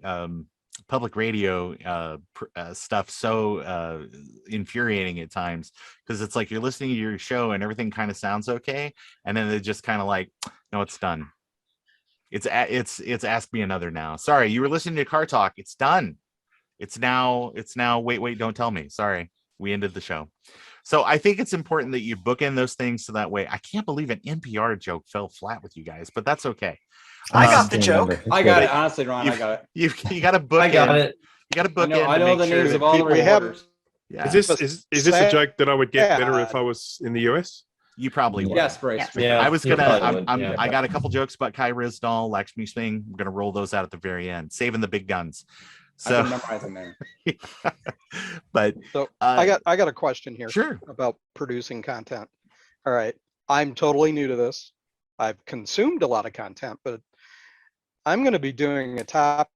public radio stuff so infuriating at times, because it's like you're listening to your show and everything kind of sounds okay. And then they just kind of like, no, it's done. It's ask me another now. Sorry, you were listening to Car Talk. It's done. It's now wait, don't tell me. Sorry, we ended the show. So I think it's important that you bookend those things so that way. I can't believe an NPR joke fell flat with you guys, but that's okay. I got the joke. I got it. Honestly, Ron, I got it. You got to book. I got it. You got to book. I know the names of all the reporters. Yeah. Is this a joke that I would get better if I was in the US? You probably would. Yes, Bryce. Yeah, I was gonna. I I got a couple jokes about Kai Rizdal, Lakshmi Singh. I'm gonna roll those out at the very end, saving the big guns. So I can memorize them there. But so I got a question here. Sure. About producing content. All right, I'm totally new to this. I've consumed a lot of content, but I'm going to be doing a topic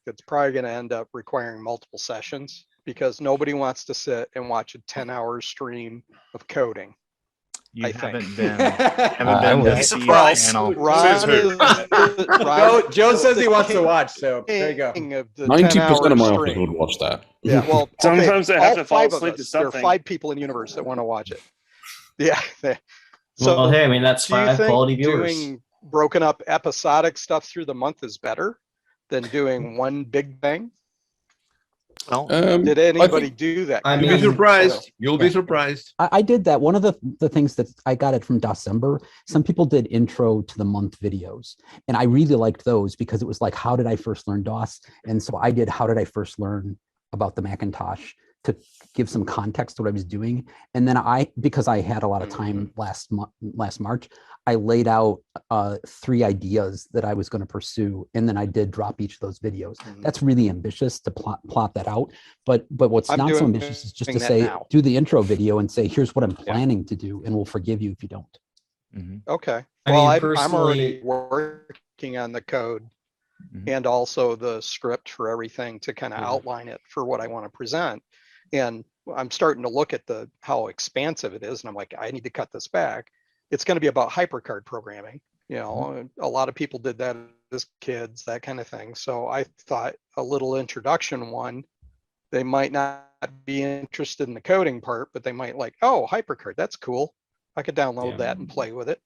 that's probably going to end up requiring multiple sessions because nobody wants to sit and watch a 10-hour stream of coding. You haven't been surprised. Joe says he wants to watch, so there you go. 90% of my office would watch that. Yeah, well, sometimes I have to fall five of asleep to us, there are something. 5 people in the universe that want to watch it. Yeah. So Well, hey, I mean, that's do you 5 think quality viewers. doing broken up episodic stuff through the month is better than doing one big thing? Well, did anybody do that? You'll be surprised. You'll be surprised. I did that. One of the things that I got it from December, some people did intro to the month videos. And I really liked those because it was like, how did I first learn DOS? And so I did, how did I first learn about the Macintosh, to give some context to what I was doing. And then because I had a lot of time last March, I laid out 3 ideas that I was going to pursue. And then I did drop each of those videos. That's really ambitious to plot that out. But what's not so ambitious is just to say, do the intro video and say, here's what I'm planning to do. And we'll forgive you if you don't. Okay. I Well, mean, I'm already working on the code and also the script for everything to kind of outline it for what I want to present. And I'm starting to look at how expansive it is. And I'm like, I need to cut this back. It's going to be about hypercard programming. A lot of people did that as kids, that kind of thing. So I thought a little introduction one, they might not be interested in the coding part, but they might like, oh, hypercard, that's cool. I could download that and play with it.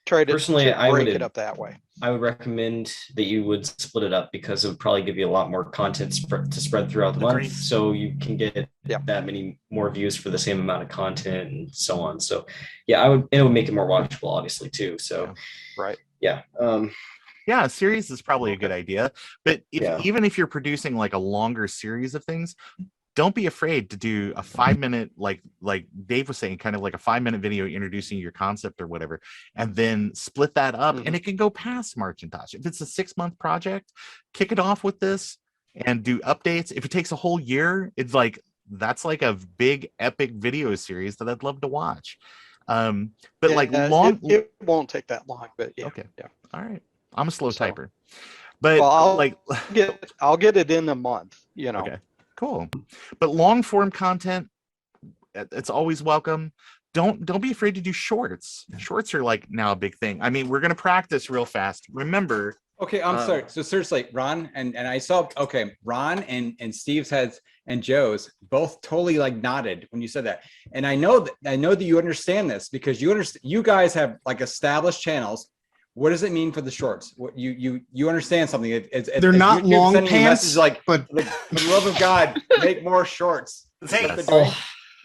Try to Personally, I break would it up that way. I would recommend that you would split it up because it would probably give you a lot more content to spread throughout the month, so you can get that many more views for the same amount of content and so on. So, yeah, it would make it more watchable, obviously, too. So, right, yeah. Yeah, a series is probably a good idea, but even if you're producing like a longer series of things, don't be afraid to do a 5-minute, like Dave was saying, kind of like a 5-minute video introducing your concept or whatever, and then split that up. And it can go past Marchintosh. If it's a 6-month project, kick it off with this and do updates. If it takes a whole year, it's like, that's like a big epic video series that I'd love to watch. But it won't take that long, but okay. All right. I'm a slow typer, but I'll get it in a month, Okay. Cool. But long form content, it's always welcome. Don't be afraid to do shorts. Shorts are like now a big thing. I mean, we're going to practice real fast. Remember. Okay, I'm sorry. So seriously, Ron and I saw, Ron and Steve's heads and Joe's both totally like nodded when you said that. And I know that you understand this because you guys have like established channels what does it mean for the shorts? What you understand something? They're not YouTube long sending you a pants, message like, but for the love of God, make more shorts. They- That's what they're doing.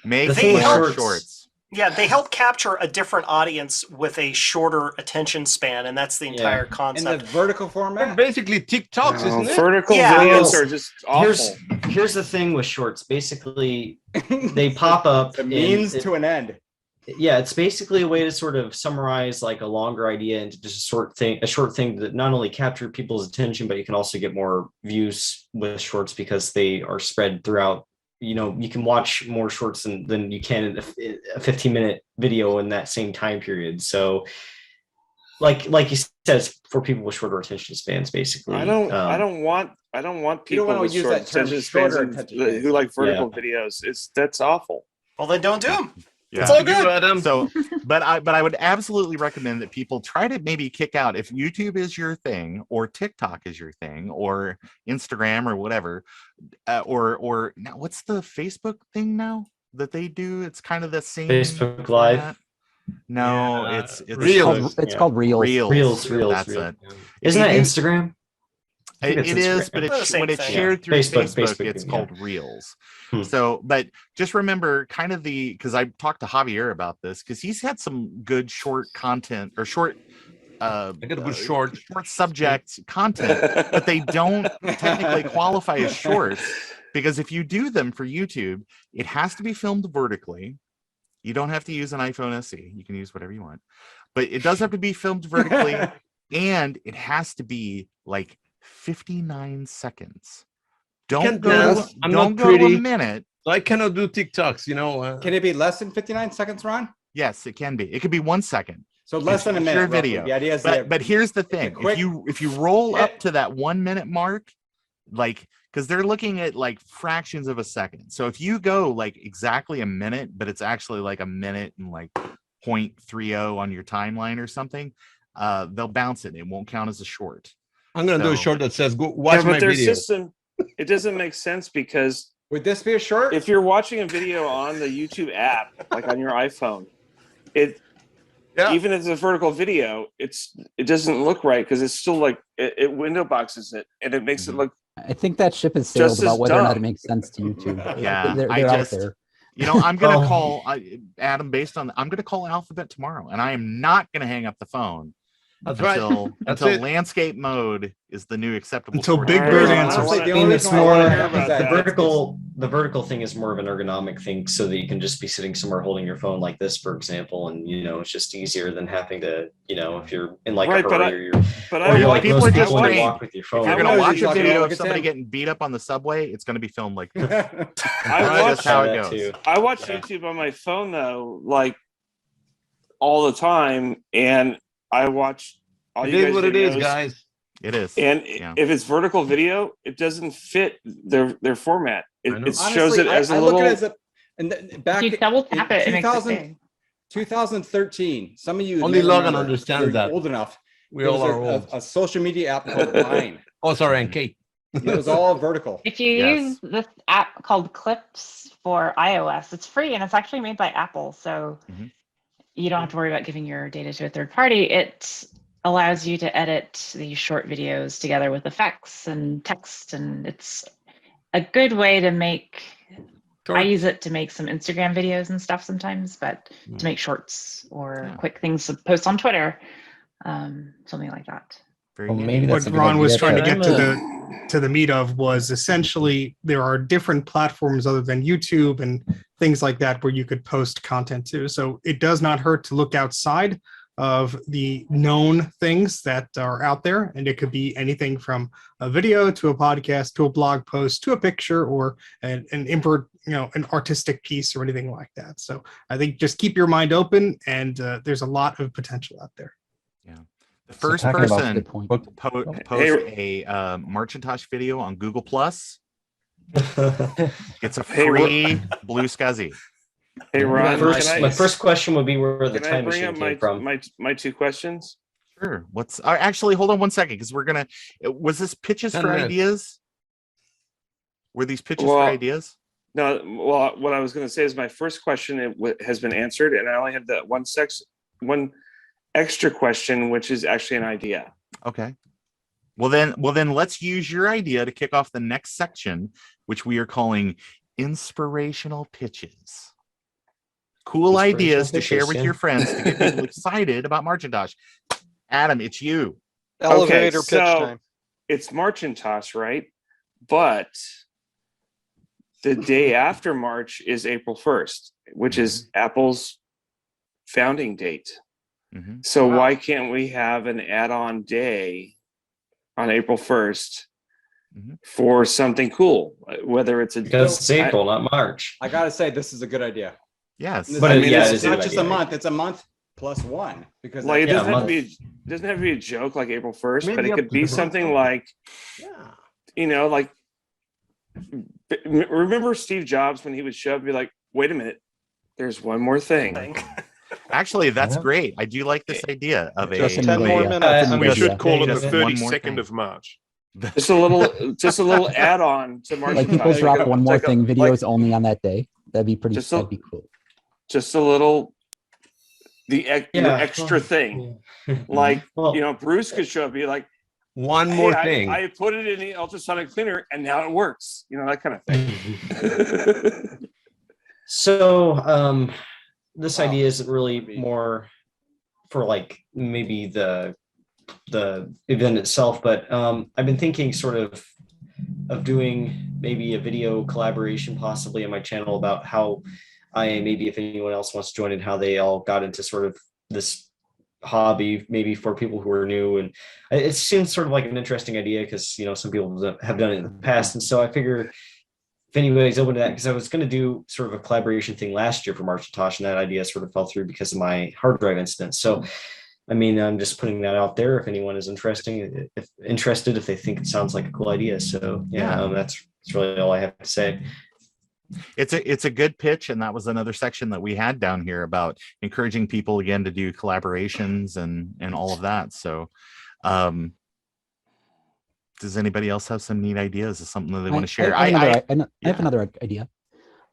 Make The thing with more shorts- shorts. Yeah, they help capture a different audience with a shorter attention span, and that's the entire In concept. the vertical format. Basically TikToks, isn't it? Vertical Yeah. videos are just awful. Here's the thing with shorts. Basically, they pop up. A means to an end. Yeah, it's basically a way to sort of summarize like a longer idea into just a short thing that not only capture people's attention, but you can also get more views with shorts because they are spread throughout. You know, you can watch more shorts than you can in a 15-minute video in that same time period. So, like you said, it's for people with shorter attention spans, basically. I don't want You don't people wanna with use short that term, attention spans shorter and- attention spans. who like vertical videos. That's awful. Well, then don't do them. Yeah. It's all good. So, but I would absolutely recommend that people try to maybe kick out if YouTube is your thing, or TikTok is your thing, or Instagram or whatever, or now what's the Facebook thing now that they do? It's kind of the same. Facebook Live. format. No, it's Reels. It's called Reels. Reels. That's Reels. it. Isn't If that you do- Instagram? I think It it's is, Instagram. but They're the it's same when it's thing. shared through Facebook, Facebook, it's yeah. called Reels. Hmm. So, but just remember kind of because I talked to Javier about this because he's had some good short content or short I got a good short subject content, but they don't technically qualify as shorts because if you do them for YouTube, it has to be filmed vertically. You don't have to use an iPhone SE. You can use whatever you want, but it does have to be filmed vertically, and it has to be like 59 seconds. Don't go. I'm don't not go pretty. a minute. I cannot do TikToks, you know. Can it be less than 59 seconds, Ron? Yes, it can be. It could be 1 second. So less than a It's minute. your roughly. video. The idea is But here's the thing: quick if you roll up hit. to that 1 minute mark, like because they're looking at like fractions of a second. So if you go like exactly a minute, but it's actually like a minute and like 0.30 on your timeline or something, they'll bounce it. It won't count as a short. I'm gonna do a So- short that says go watch but my their video. system, it doesn't make sense because would this be a short? If you're watching a video on the YouTube app, like on your iPhone, even if it's a vertical video, it doesn't look right because it's still like it window boxes it and it makes it look. I think that ship has sailed Just about as whether or not it dumb. makes sense to YouTube. Yeah, they're I out just, there. you know, I'm gonna Oh. call Adam based on. I'm gonna call Alphabet tomorrow, and I am not gonna hang up the phone That's right. until That's until it. landscape mode is the new acceptable. Until short Big term. Bird I answers. mean, it's more the vertical thing is more of an ergonomic thing, so that you can just be sitting somewhere holding your phone like this, for example, and it's just easier than having to, if you're in like Right, a but hurry I- or you're, but or I you're want like people most are just people when you trained. walk with your If phone. you're I gonna know watch you're a talking video about- of look at somebody Tim. getting beat up on the subway, it's gonna be filmed like this. I That's watch how it that goes. too. I watch YouTube on my phone though, like all the time, and I watch all It you is guys what it is, videos, guys. It is. And Yeah. if it's vertical video, it doesn't fit their format. It know. shows it as a I little. look at it as a, and back If you double in tap it, it makes it 2000 big. 2013. Some of you Only never Logan remember. understands You're that. Old enough. We There all was are old. a social media app called Vine. Oh, sorry, and Kate. It was all vertical. If you Yes. use this app called Clips for iOS, it's free and it's actually made by Apple. So Mhm. you don't have to worry about giving your data to a third party. It allows you to edit these short videos together with effects and text. And it's a good way to make, I use it to make some Instagram videos and stuff sometimes, but to make shorts or quick things to post on Twitter, something like that. Very Well, good. maybe that's What a good Ron was idea. trying to I'm get to the meat of was essentially there are different platforms other than YouTube and things like that where you could post content to. So it does not hurt to look outside of the known things that are out there, and it could be anything from a video to a podcast to a blog post to a picture or an artistic piece or anything like that. So I think just keep your mind open, and there's a lot of potential out there. The So first talking about person good point. to post a Marchintosh video on Google Plus gets a Hey, free blue scuzzy. Hey Ron, My first question would be where the can I time bring machine up came from. my two questions? Sure. What's actually? Hold on 1 second, because we're gonna. Was this pitches 10 for minutes. ideas? Were these pitches Well, for ideas? No, well, what I was going to say is my first question has been answered, and I only had that one extra question, which is actually an idea. Okay. Well then let's use your idea to kick off the next section, which we are calling inspirational pitches. Cool ideas to share with your friends to get people excited about Marchintosh. Adam, it's you. Elevator pitch time. It's Marchintosh, right? But the day after March is April 1st, which is Apple's founding date. So why can't we have an add-on day on April 1st for something cool? Whether it's because it's April, not March. I gotta say, this is a good idea. Yes, but I mean, yeah, it's not just a month; it's a month plus one. Because like it doesn't have to be a joke like April 1st, but it could be something like, you know, like remember Steve Jobs when he would show up and be like, "Wait a minute, there's one more thing." Actually, that's great. I do like this idea of Just 10 more minutes. We should call it the Just one more 32nd thing. of March. Just a little add-on to March. Like people drop one more thing videos only on that day. That'd be pretty. That'd be cool. Just a little, the extra thing. Like you know, Bruce could show up and be like, one more thing. I put it in the ultrasonic cleaner and now it works. You know, that kind of thing. So this idea isn't really more for like maybe the event itself, but I've been thinking sort of doing maybe a video collaboration possibly on my channel about how maybe if anyone else wants to join in, how they all got into sort of this hobby, maybe for people who are new. And it seems sort of like an interesting idea because, you know, some people have done it in the past. And so I figure if anybody's open to that, because I was going to do sort of a collaboration thing last year for Marchintosh, and that idea sort of fell through because of my hard drive incident. So, I mean, I'm just putting that out there if anyone is interested, if they think it sounds like a cool idea. So that's really all I have to say. It's a good pitch, and that was another section that we had down here about encouraging people again to do collaborations and all of that. So does anybody else have some neat ideas of something that they want to share? I have another idea.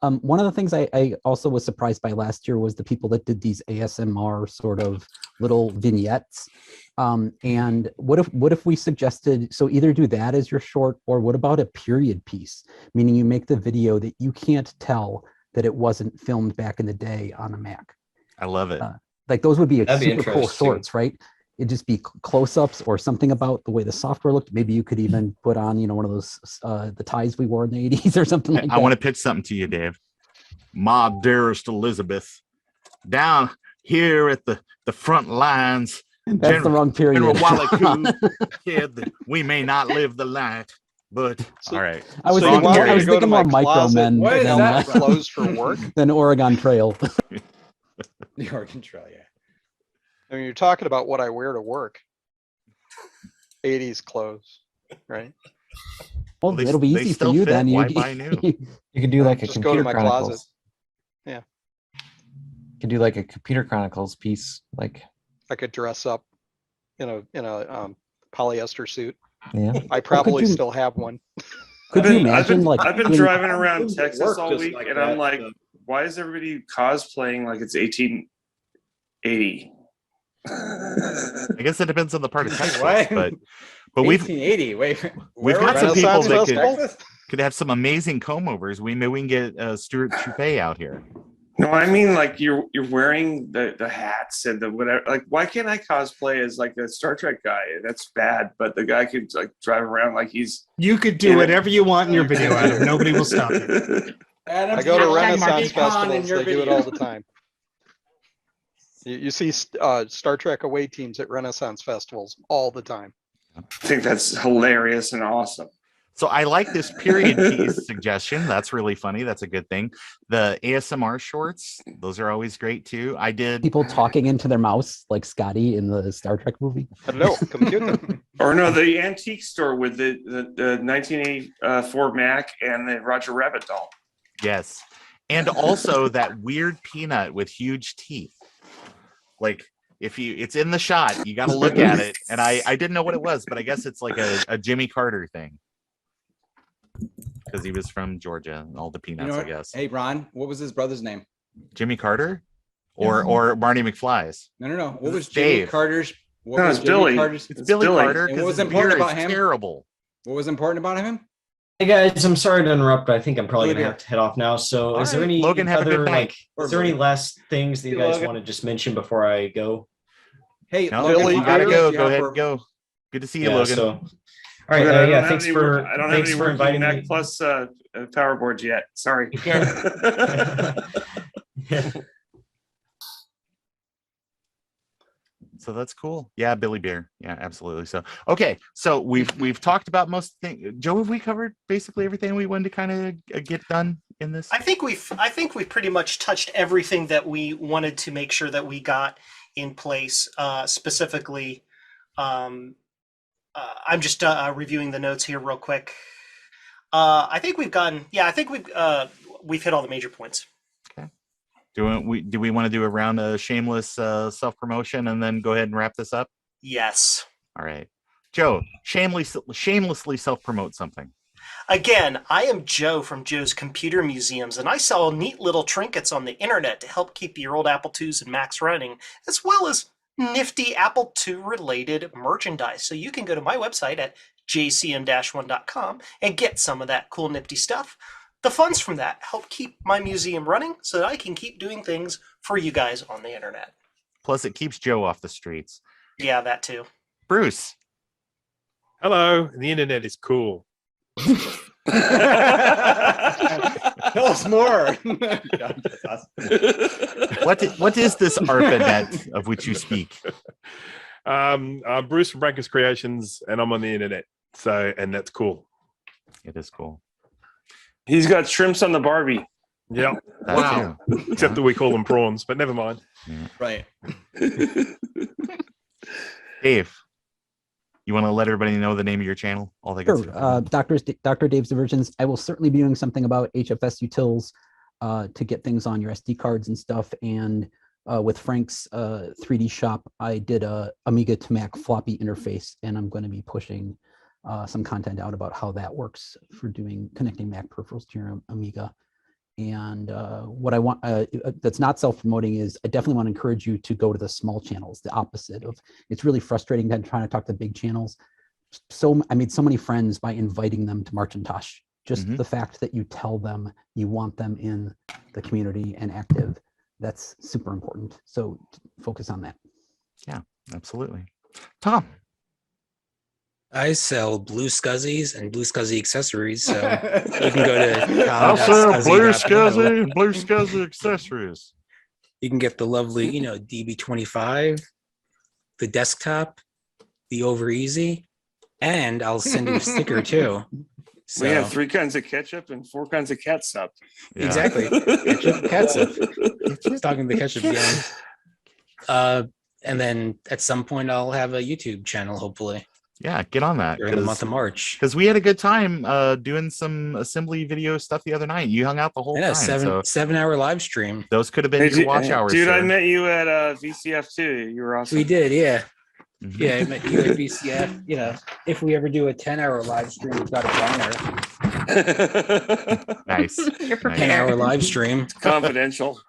One of the things I also was surprised by last year was the people that did these ASMR sort of little vignettes. And what if we suggested, so either do that as your short, or what about a period piece, meaning you make the video that you can't tell that it wasn't filmed back in the day on a Mac. I love it. Like those would be super cool shorts, right? It'd just be close-ups or something about the way the software looked. Maybe you could even put on, you know, one of those the ties we wore in the 80s or something like that. I want to pitch something to you, Dave. My dearest Elizabeth, down here at the front lines. That's the wrong period. We may not live the light, but all right. I was thinking more micro men than clothes for work than Oregon Trail. The Oregon Trail, yeah. I mean, you're talking about what I wear to work. 80s clothes, right? Well, it'll be easy for you then. You could do like a just go to Computer my Chronicles. closet. Yeah. You could do like a Computer Chronicles piece, like I could dress up in a polyester suit. Yeah. I probably still have one. Could you imagine I've been driving around Texas all week, and I'm like, why is everybody cosplaying like it's 1880? I guess it depends on the part of Texas, but we've 1880. We've got some people that Festival? could have some amazing comb overs. Maybe we can get Stuart Choupé out here. No, I mean like you're wearing the hats and the whatever. Like, why can't I cosplay as like a Star Trek guy? That's bad, but the guy could like drive around like he's. You could do whatever you want in your video, Adam. Nobody will stop you. I go to Renaissance festivals. They do it all the time. You see Star Trek away teams at Renaissance festivals all the time. I think that's hilarious and awesome. So I like this period piece suggestion. That's really funny. That's a good thing. The ASMR shorts, those are always great too. I did people talking into their mouse like Scotty in the Star Trek movie. Hello, computer. Or no, the antique store with the 1984 Mac and the Roger Rabbit doll. Yes, and also that weird peanut with huge teeth. Like it's in the shot, you got to look at it. And I didn't know what it was, but I guess it's like a Jimmy Carter thing. Because he was from Georgia and all the peanuts, I guess. Hey, Ron, what was his brother's name? Jimmy Carter? or Marty McFly's. No. What was Dave. Jimmy Carter's? What No, was it's Jimmy Billy. Carter's? It's Billy Carter. And what was his important beer about is him? Terrible. What was important about him? Hey guys, I'm sorry to interrupt, but I think I'm probably Really gonna have to head off now. So, All is there right, any Logan, have a good other night. is there any last things that you Hey, guys Logan. want to just mention before I go? Hey, No, Logan, you what gotta ideas go. do you Go have ahead for- and go. Good to see you, Yeah. Logan. So, all right. I don't Yeah. have Thanks any for work- I don't have thanks any for working inviting Mac me. Plus power boards yet. Sorry. So that's cool. Yeah, Billy Beer. Yeah, absolutely. So okay, so we've talked about most things. Joe, have we covered basically everything we wanted to kind of get done in this? I think we've pretty much touched everything that we wanted to make sure that we got in place. Specifically, I'm just reviewing the notes here real quick. I think we've gotten. Yeah, I think we've hit all the major points. Do we want to do a round of shameless self-promotion and then go ahead and wrap this up? Yes. All right. Joe, shamelessly self-promote something. Again, I am Joe from Joe's Computer Museums, and I sell neat little trinkets on the internet to help keep your old Apple IIs and Macs running, as well as nifty Apple II related merchandise. So you can go to my website at jcm-1.com and get some of that cool nifty stuff. The funds from that help keep my museum running so that I can keep doing things for you guys on the internet. Plus, it keeps Joe off the streets. Yeah, that too. Bruce. Hello. The internet is cool. Tell us more. What is this ARPANET of which you speak? I'm Bruce from Brankus Creations, and I'm on the internet. And that's cool. It is cool. He's got shrimps on the Barbie. Yeah. Wow. Except that we call them prawns, but never mind. Yeah. Right. Dave, you want to let everybody know the name of your channel? All that good stuff. Sure. Dr. Dave's Diversions. I will certainly be doing something about HFS utils to get things on your SD cards and stuff. And with Frank's 3D shop, I did a Amiga to Mac floppy interface, and I'm going to be pushing some content out about how that works for connecting Mac peripherals to your Amiga. And what I want that's not self-promoting is I definitely want to encourage you to go to the small channels, the opposite of, it's really frustrating trying to talk to big channels. So I made so many friends by inviting them to Marchintosh. Just the fact that you tell them you want them in the community and active, that's super important. So focus on that. Yeah, absolutely. Tom. I sell blue scuzzies and blue scuzzy accessories, so you can go to I'll sell blue scuzzy accessories. You can get the lovely, DB25, the desktop, the over easy, and I'll send you a sticker too. So, we have 3 kinds of ketchup and 4 kinds of catsup. Yeah. Exactly. Ketchup, catsup. Talking the ketchup again. And then at some point I'll have a YouTube channel, hopefully. Yeah, get on that during the month of March. Because we had a good time doing some assembly video stuff the other night. You hung out the whole time. Seven-hour live stream. Those could have been your watch hours. Dude, sir. I met you at VCF too. You were awesome. We did, yeah. Yeah, I met you at VCF. If we ever do a 10-hour live stream, we've got a banner. Nice. You're prepared. 10-hour live stream. It's confidential.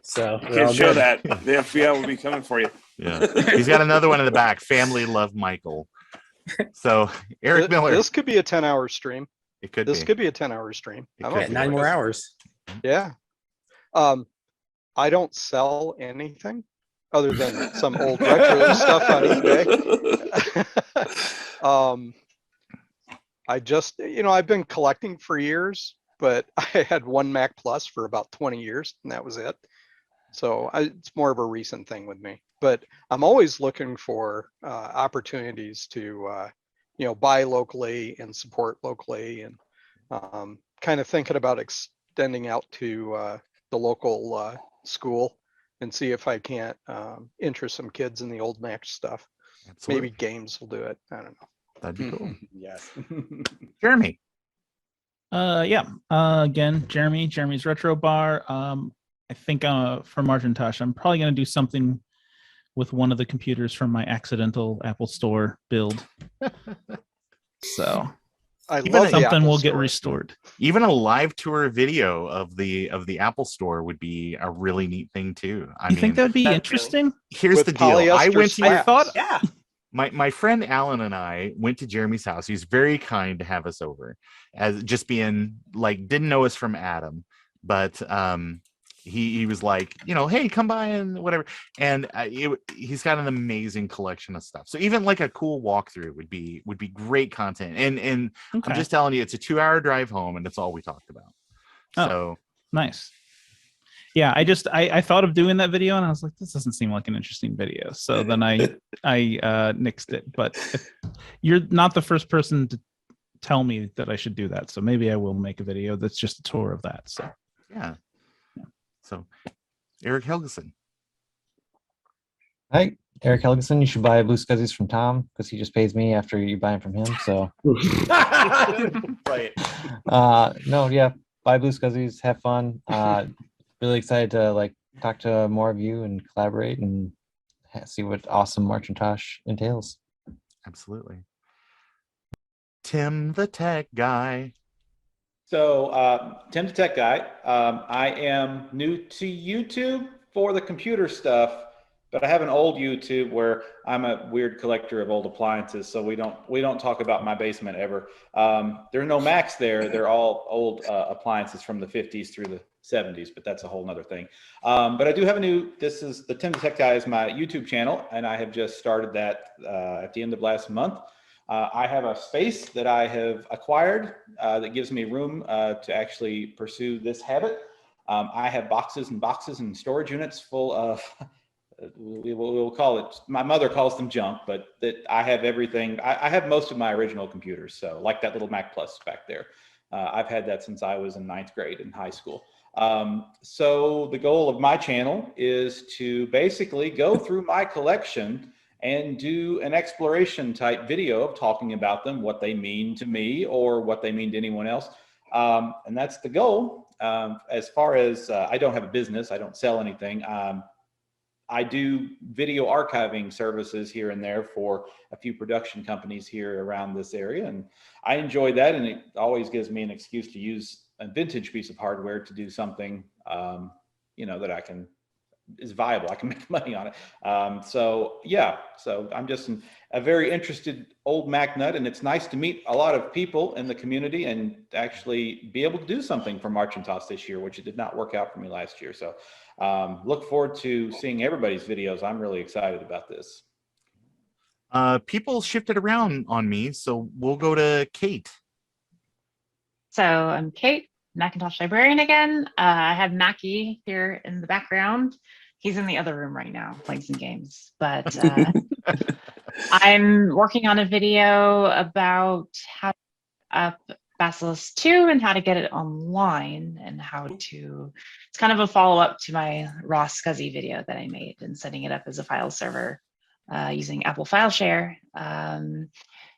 So can't show that. The FBI will be coming for you. Yeah. He's got another one in the back. Family love Michael. So Eric Miller. This could be a 10-hour stream. It could. This could be a 10-hour stream. Yeah, 9 more hours. Yeah. I don't sell anything other than some old retro stuff on eBay. I just, I've been collecting for years, but I had one Mac Plus for about 20 years, and that was it. So it's more of a recent thing with me. But I'm always looking for opportunities to, buy locally and support locally, and kind of thinking about extending out to the local school and see if I can't interest some kids in the old Mac stuff. Absolutely. Maybe games will do it. I don't know. That'd be cool. Yes. Jeremy. Again, Jeremy's Retro Bar. I think for Marchintosh, I'm probably going to do something with one of the computers from my accidental Apple Store build. So I Even love the something Apple will get Store. restored. Even a live tour video of the Apple Store would be a really neat thing too. You think that would be That'd be- interesting? Here's With the deal. I polyester went to I slats. thought Yeah. my friend Alan and I went to Jeremy's house. He was very kind to have us over, as just being like, didn't know us from Adam, but he was like, you know, hey, come by and whatever. And he's got an amazing collection of stuff. So even like a cool walkthrough would be great content. And Okay. I'm just telling you, it's a 2-hour drive home, and that's all we talked about. Oh. So nice. Yeah, I thought of doing that video, and I was like, this doesn't seem like an interesting video. So then I nixed it. But you're not the first person to tell me that I should do that. So maybe I will make a video that's just a tour of that. So yeah. So Eric Helgeson. Hi, Eric Helgeson. You should buy blue scuzzies from Tom because he just pays me after you buy them from him. So Right. no, yeah, buy blue scuzzies, have fun. Really excited to like talk to more of you and collaborate and see what awesome Marchintosh entails. Absolutely. Tim the Tech Guy. So, Tim the Tech Guy. I am new to YouTube for the computer stuff, but I have an old YouTube where I'm a weird collector of old appliances. So we don't talk about my basement ever. There are no Macs there. They're all old appliances from the 50s through the 70s, but that's a whole nother thing. But I do have this is the Tim the Tech Guy is my YouTube channel, and I have just started that at the end of last month. I have a space that I have acquired that gives me room to actually pursue this habit. I have boxes and boxes and storage units full of, we'll call it, my mother calls them junk, but that I have everything. I have most of my original computers. So like that little Mac Plus back there. I've had that since I was in 9th grade in high school. So the goal of my channel is to basically go through my collection and do an exploration type video of talking about them, what they mean to me or what they mean to anyone else. And that's the goal. As far as I don't have a business, I don't sell anything. I do video archiving services here and there for a few production companies here around this area. And I enjoy that. And it always gives me an excuse to use a vintage piece of hardware to do something, that is viable. I can make money on it. So yeah, so I'm just a very interested old Mac nut, and it's nice to meet a lot of people in the community and actually be able to do something for Marchintosh this year, which it did not work out for me last year. So look forward to seeing everybody's videos. I'm really excited about this. People shifted around on me, so we'll go to Kate. So I'm Kate, Macintosh librarian again. I have Mackie here in the background. He's in the other room right now playing some games, but I'm working on a video about how to up Basilisk 2 and how to get it online and it's kind of a follow-up to my raw SCSI video that I made and setting it up as a file server using Apple File Share.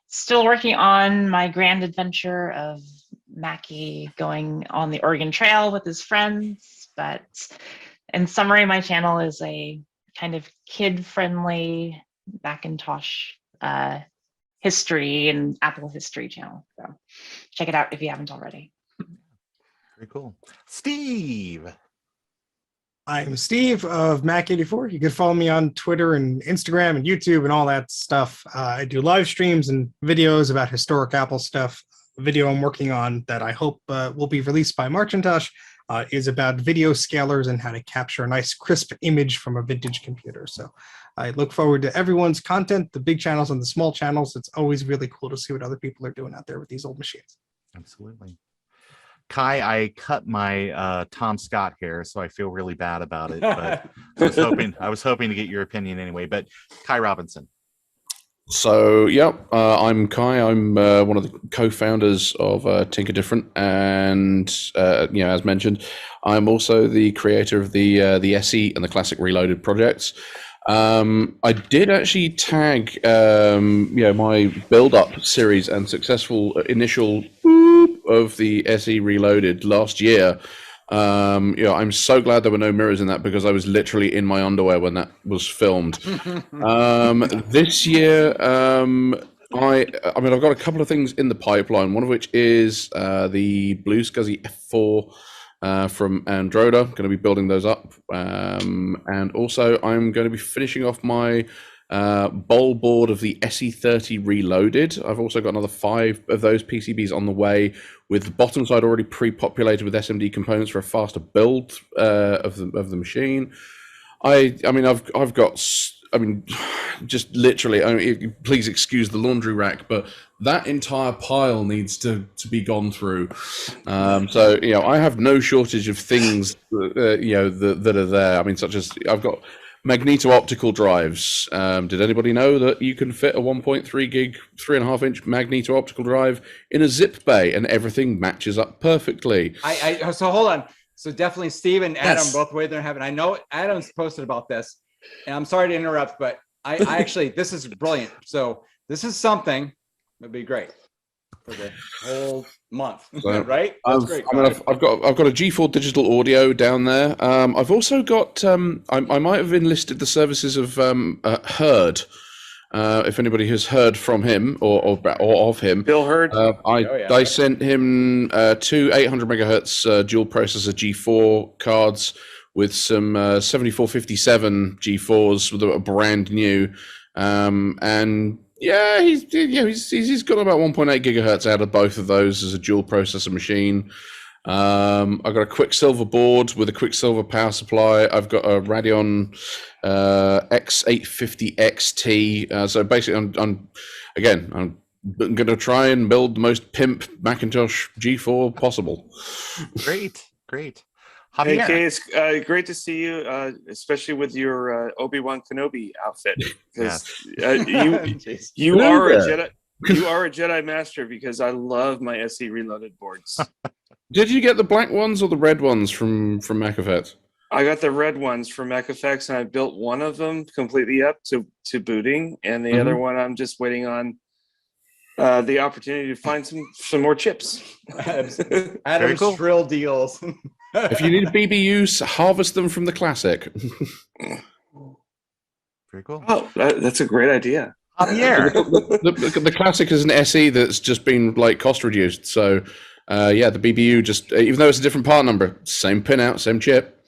Still working on my grand adventure of Mackie going on the Oregon Trail with his friends, but in summary, my channel is a kind of kid-friendly Macintosh history and Apple history channel. So check it out if you haven't already. Very cool. Steve. I'm Steve of Mac84. You can follow me on Twitter and Instagram and YouTube and all that stuff. I do live streams and videos about historic Apple stuff. A video I'm working on that I hope will be released by Marchintosh is about video scalers and how to capture a nice crisp image from a vintage computer. So I look forward to everyone's content, the big channels and the small channels. It's always really cool to see what other people are doing out there with these old machines. Absolutely. Kai, I cut my Tom Scott hair, so I feel really bad about it. But I was hoping to get your opinion anyway. But Kai Robinson. So, I'm Kai. I'm one of the co-founders of Tinker Different, and as mentioned, I'm also the creator of the SE and the Classic Reloaded projects. I did actually tag my build-up series and successful initial of the SE Reloaded last year. I'm so glad there were no mirrors in that because I was literally in my underwear when that was filmed. This year, I mean, I've got a couple of things in the pipeline. One of which is the Blue Scuzzy F4 from Androda. Going to be building those up, and also I'm going to be finishing off my bowl board of the SE30 Reloaded. I've also got another 5 of those PCBs on the way, with the bottom side already pre-populated with SMD components for a faster build of the machine. I mean, I've got. I mean, just literally. I mean, please excuse the laundry rack, but that entire pile needs to be gone through. So I have no shortage of things that are there. I mean, such as I've got magneto-optical drives. Did anybody know that you can fit a 1.3 gig, 3.5-inch magneto-optical drive in a zip bay, and everything matches up perfectly? So hold on. So definitely Steve and Adam Yes. both waiting there in heaven. I know Adam's posted about this, and I'm sorry to interrupt, but I actually, this is brilliant. So this is something that'd be great for the whole month, So, right? That's great. I've got a G4 digital audio down there. I've also got I might have enlisted the services of Herd. If anybody has heard from him or of him, Bill Hurd. I sent him 2 800 megahertz dual processor G4 cards with some 7457 G4s that are brand new, and yeah, he's got about 1.8 gigahertz out of both of those as a dual processor machine. I've got a Quicksilver board with a Quicksilver power supply. I've got a Radeon X850 XT. So basically, I'm going to try and build the most pimp Macintosh G4 possible. Great. Hey, Javier. Kay, it's great to see you, especially with your Obi-Wan Kenobi outfit. Because you are a Jedi. You are a Jedi Master, because I love my SE Reloaded boards. Did you get the black ones or the red ones from MacEffect? I got the red ones from MacEffect, and I built one of them completely up to booting, and the other one I'm just waiting on the opportunity to find some more chips. Adam's cool. shrill deals. If you need BBUs, harvest them from the classic. Very cool. Oh, that's a great idea. Javier. The classic is an SE that's just been like cost reduced. So the BBU just, even though it's a different part number, same pinout, same chip.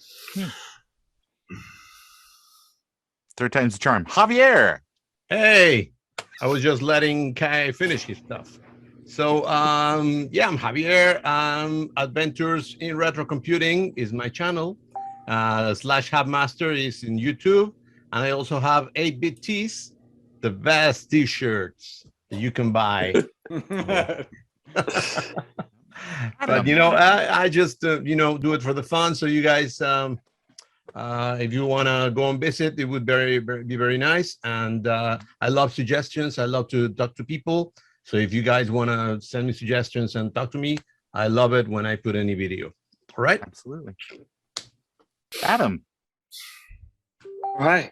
Third time's the charm. Javier. Hey, I was just letting Kai finish his stuff. So, I'm Javier. Adventures in Retro Computing is my channel. /Habmaster is in YouTube. And I also have 8-Bit Tees, the best t-shirts that you can buy. But, I just, do it for the fun. So you guys, if you want to go and visit, it would be very nice. And I love suggestions. I love to talk to people. So if you guys want to send me suggestions and talk to me, I love it when I put any video. All right? Absolutely. Adam. All right.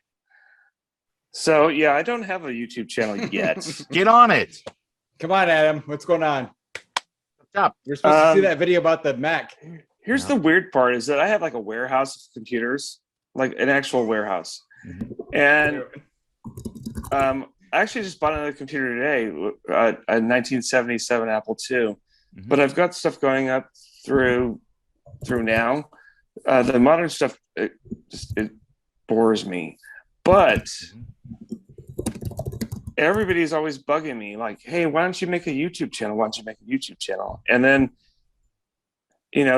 So, I don't have a YouTube channel yet. Get on it. Come on, Adam. What's going on? What's up? You're supposed to see that video about the Mac. Here's the weird part is that I have like a warehouse of computers, like an actual warehouse. And I actually just bought another computer today, a 1977 Apple II. But I've got stuff going up through now. The modern stuff, it bores me. But everybody's always bugging me like, hey, why don't you make a YouTube channel? Why don't you make a YouTube channel? And then,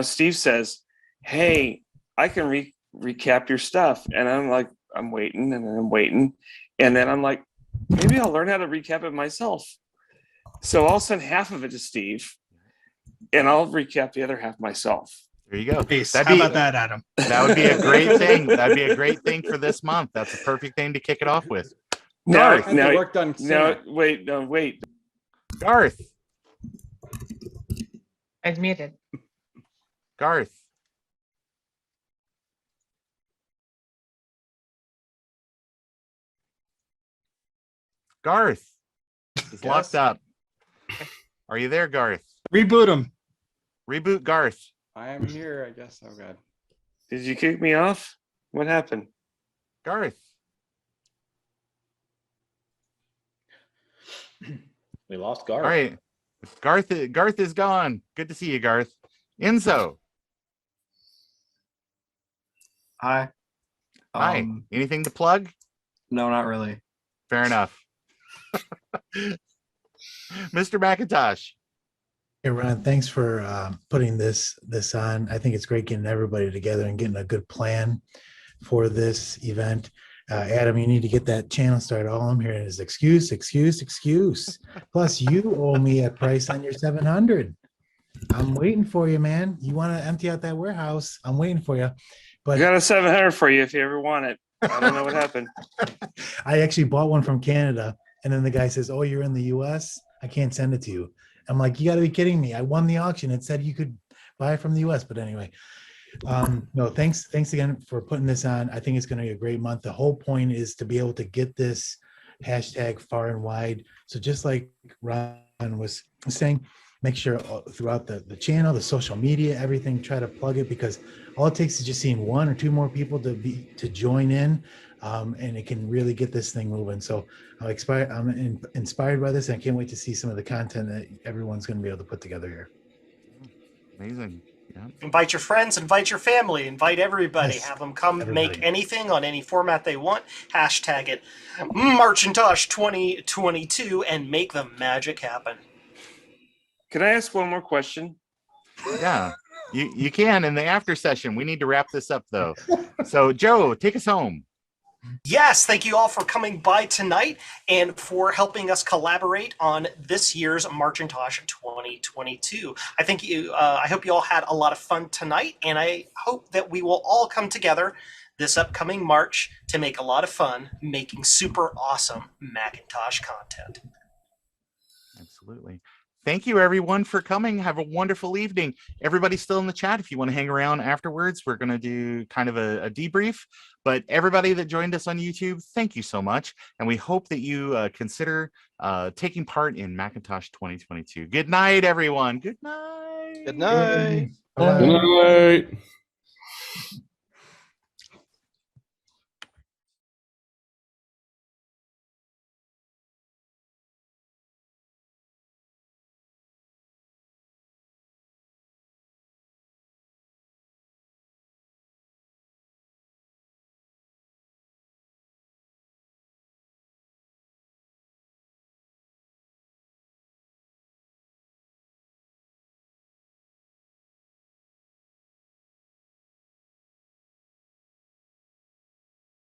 Steve says, hey, I can recap your stuff. And I'm like, I'm waiting and I'm waiting. And then I'm like, maybe I'll learn how to recap it myself. So I'll send half of it to Steve and I'll recap the other half myself. There you go. How about that, Adam? That would be a great thing. That'd be a great thing for this month. That's a perfect thing to kick it off with. Garth. Wait. Garth. I was muted. Garth. Garth. He's locked up. Are you there, Garth? Reboot him. Reboot Garth. I am here, I guess. Oh, God. Did you kick me off? What happened? Garth. We lost Garth. All right. Garth is gone. Good to see you, Garth. Enzo. Hi. Hi. Anything to plug? No, not really. Fair enough. Mr. Macintosh. Hey Ron, thanks for putting this on. I think it's great getting everybody together and getting a good plan for this event. Adam, you need to get that channel started. All I'm hearing is excuse. Plus, you owe me a price on your 700. I'm waiting for you, man. You want to empty out that warehouse? I'm waiting for you. But I got a 700 for you if you ever want it. I don't know what happened. I actually bought one from Canada, and then the guy says, "Oh, you're in the U.S. I can't send it to you." I'm like, "You got to be kidding me! I won the auction. It said you could buy it from the U.S." But anyway, no, thanks again for putting this on. I think it's going to be a great month. The whole point is to be able to get this hashtag far and wide. So just like Ron was saying, make sure throughout the channel, the social media, everything, try to plug it, because all it takes is just seeing one or two more people to join in, and it can really get this thing moving. So I'm inspired by this, and I can't wait to see some of the content that everyone's going to be able to put together here. Amazing. Yeah. Invite your friends, invite your family, invite everybody. Yes, Have them come everybody. make anything on any format they want. Hashtag it Marchintosh 2022 and make the magic happen. Can I ask one more question? Yeah, you can in the after session. We need to wrap this up though. So Joe, take us home. Yes, thank you all for coming by tonight and for helping us collaborate on this year's Marchintosh 2022. I hope you all had a lot of fun tonight, and I hope that we will all come together this upcoming March to make a lot of fun making super awesome Macintosh content. Absolutely. Thank you, everyone, for coming. Have a wonderful evening. Everybody's still in the chat. If you want to hang around afterwards, we're going to do kind of a debrief. But everybody that joined us on YouTube, thank you so much. And we hope that you consider taking part in Macintosh 2022. Good night, everyone. Good night. Good night. Good night.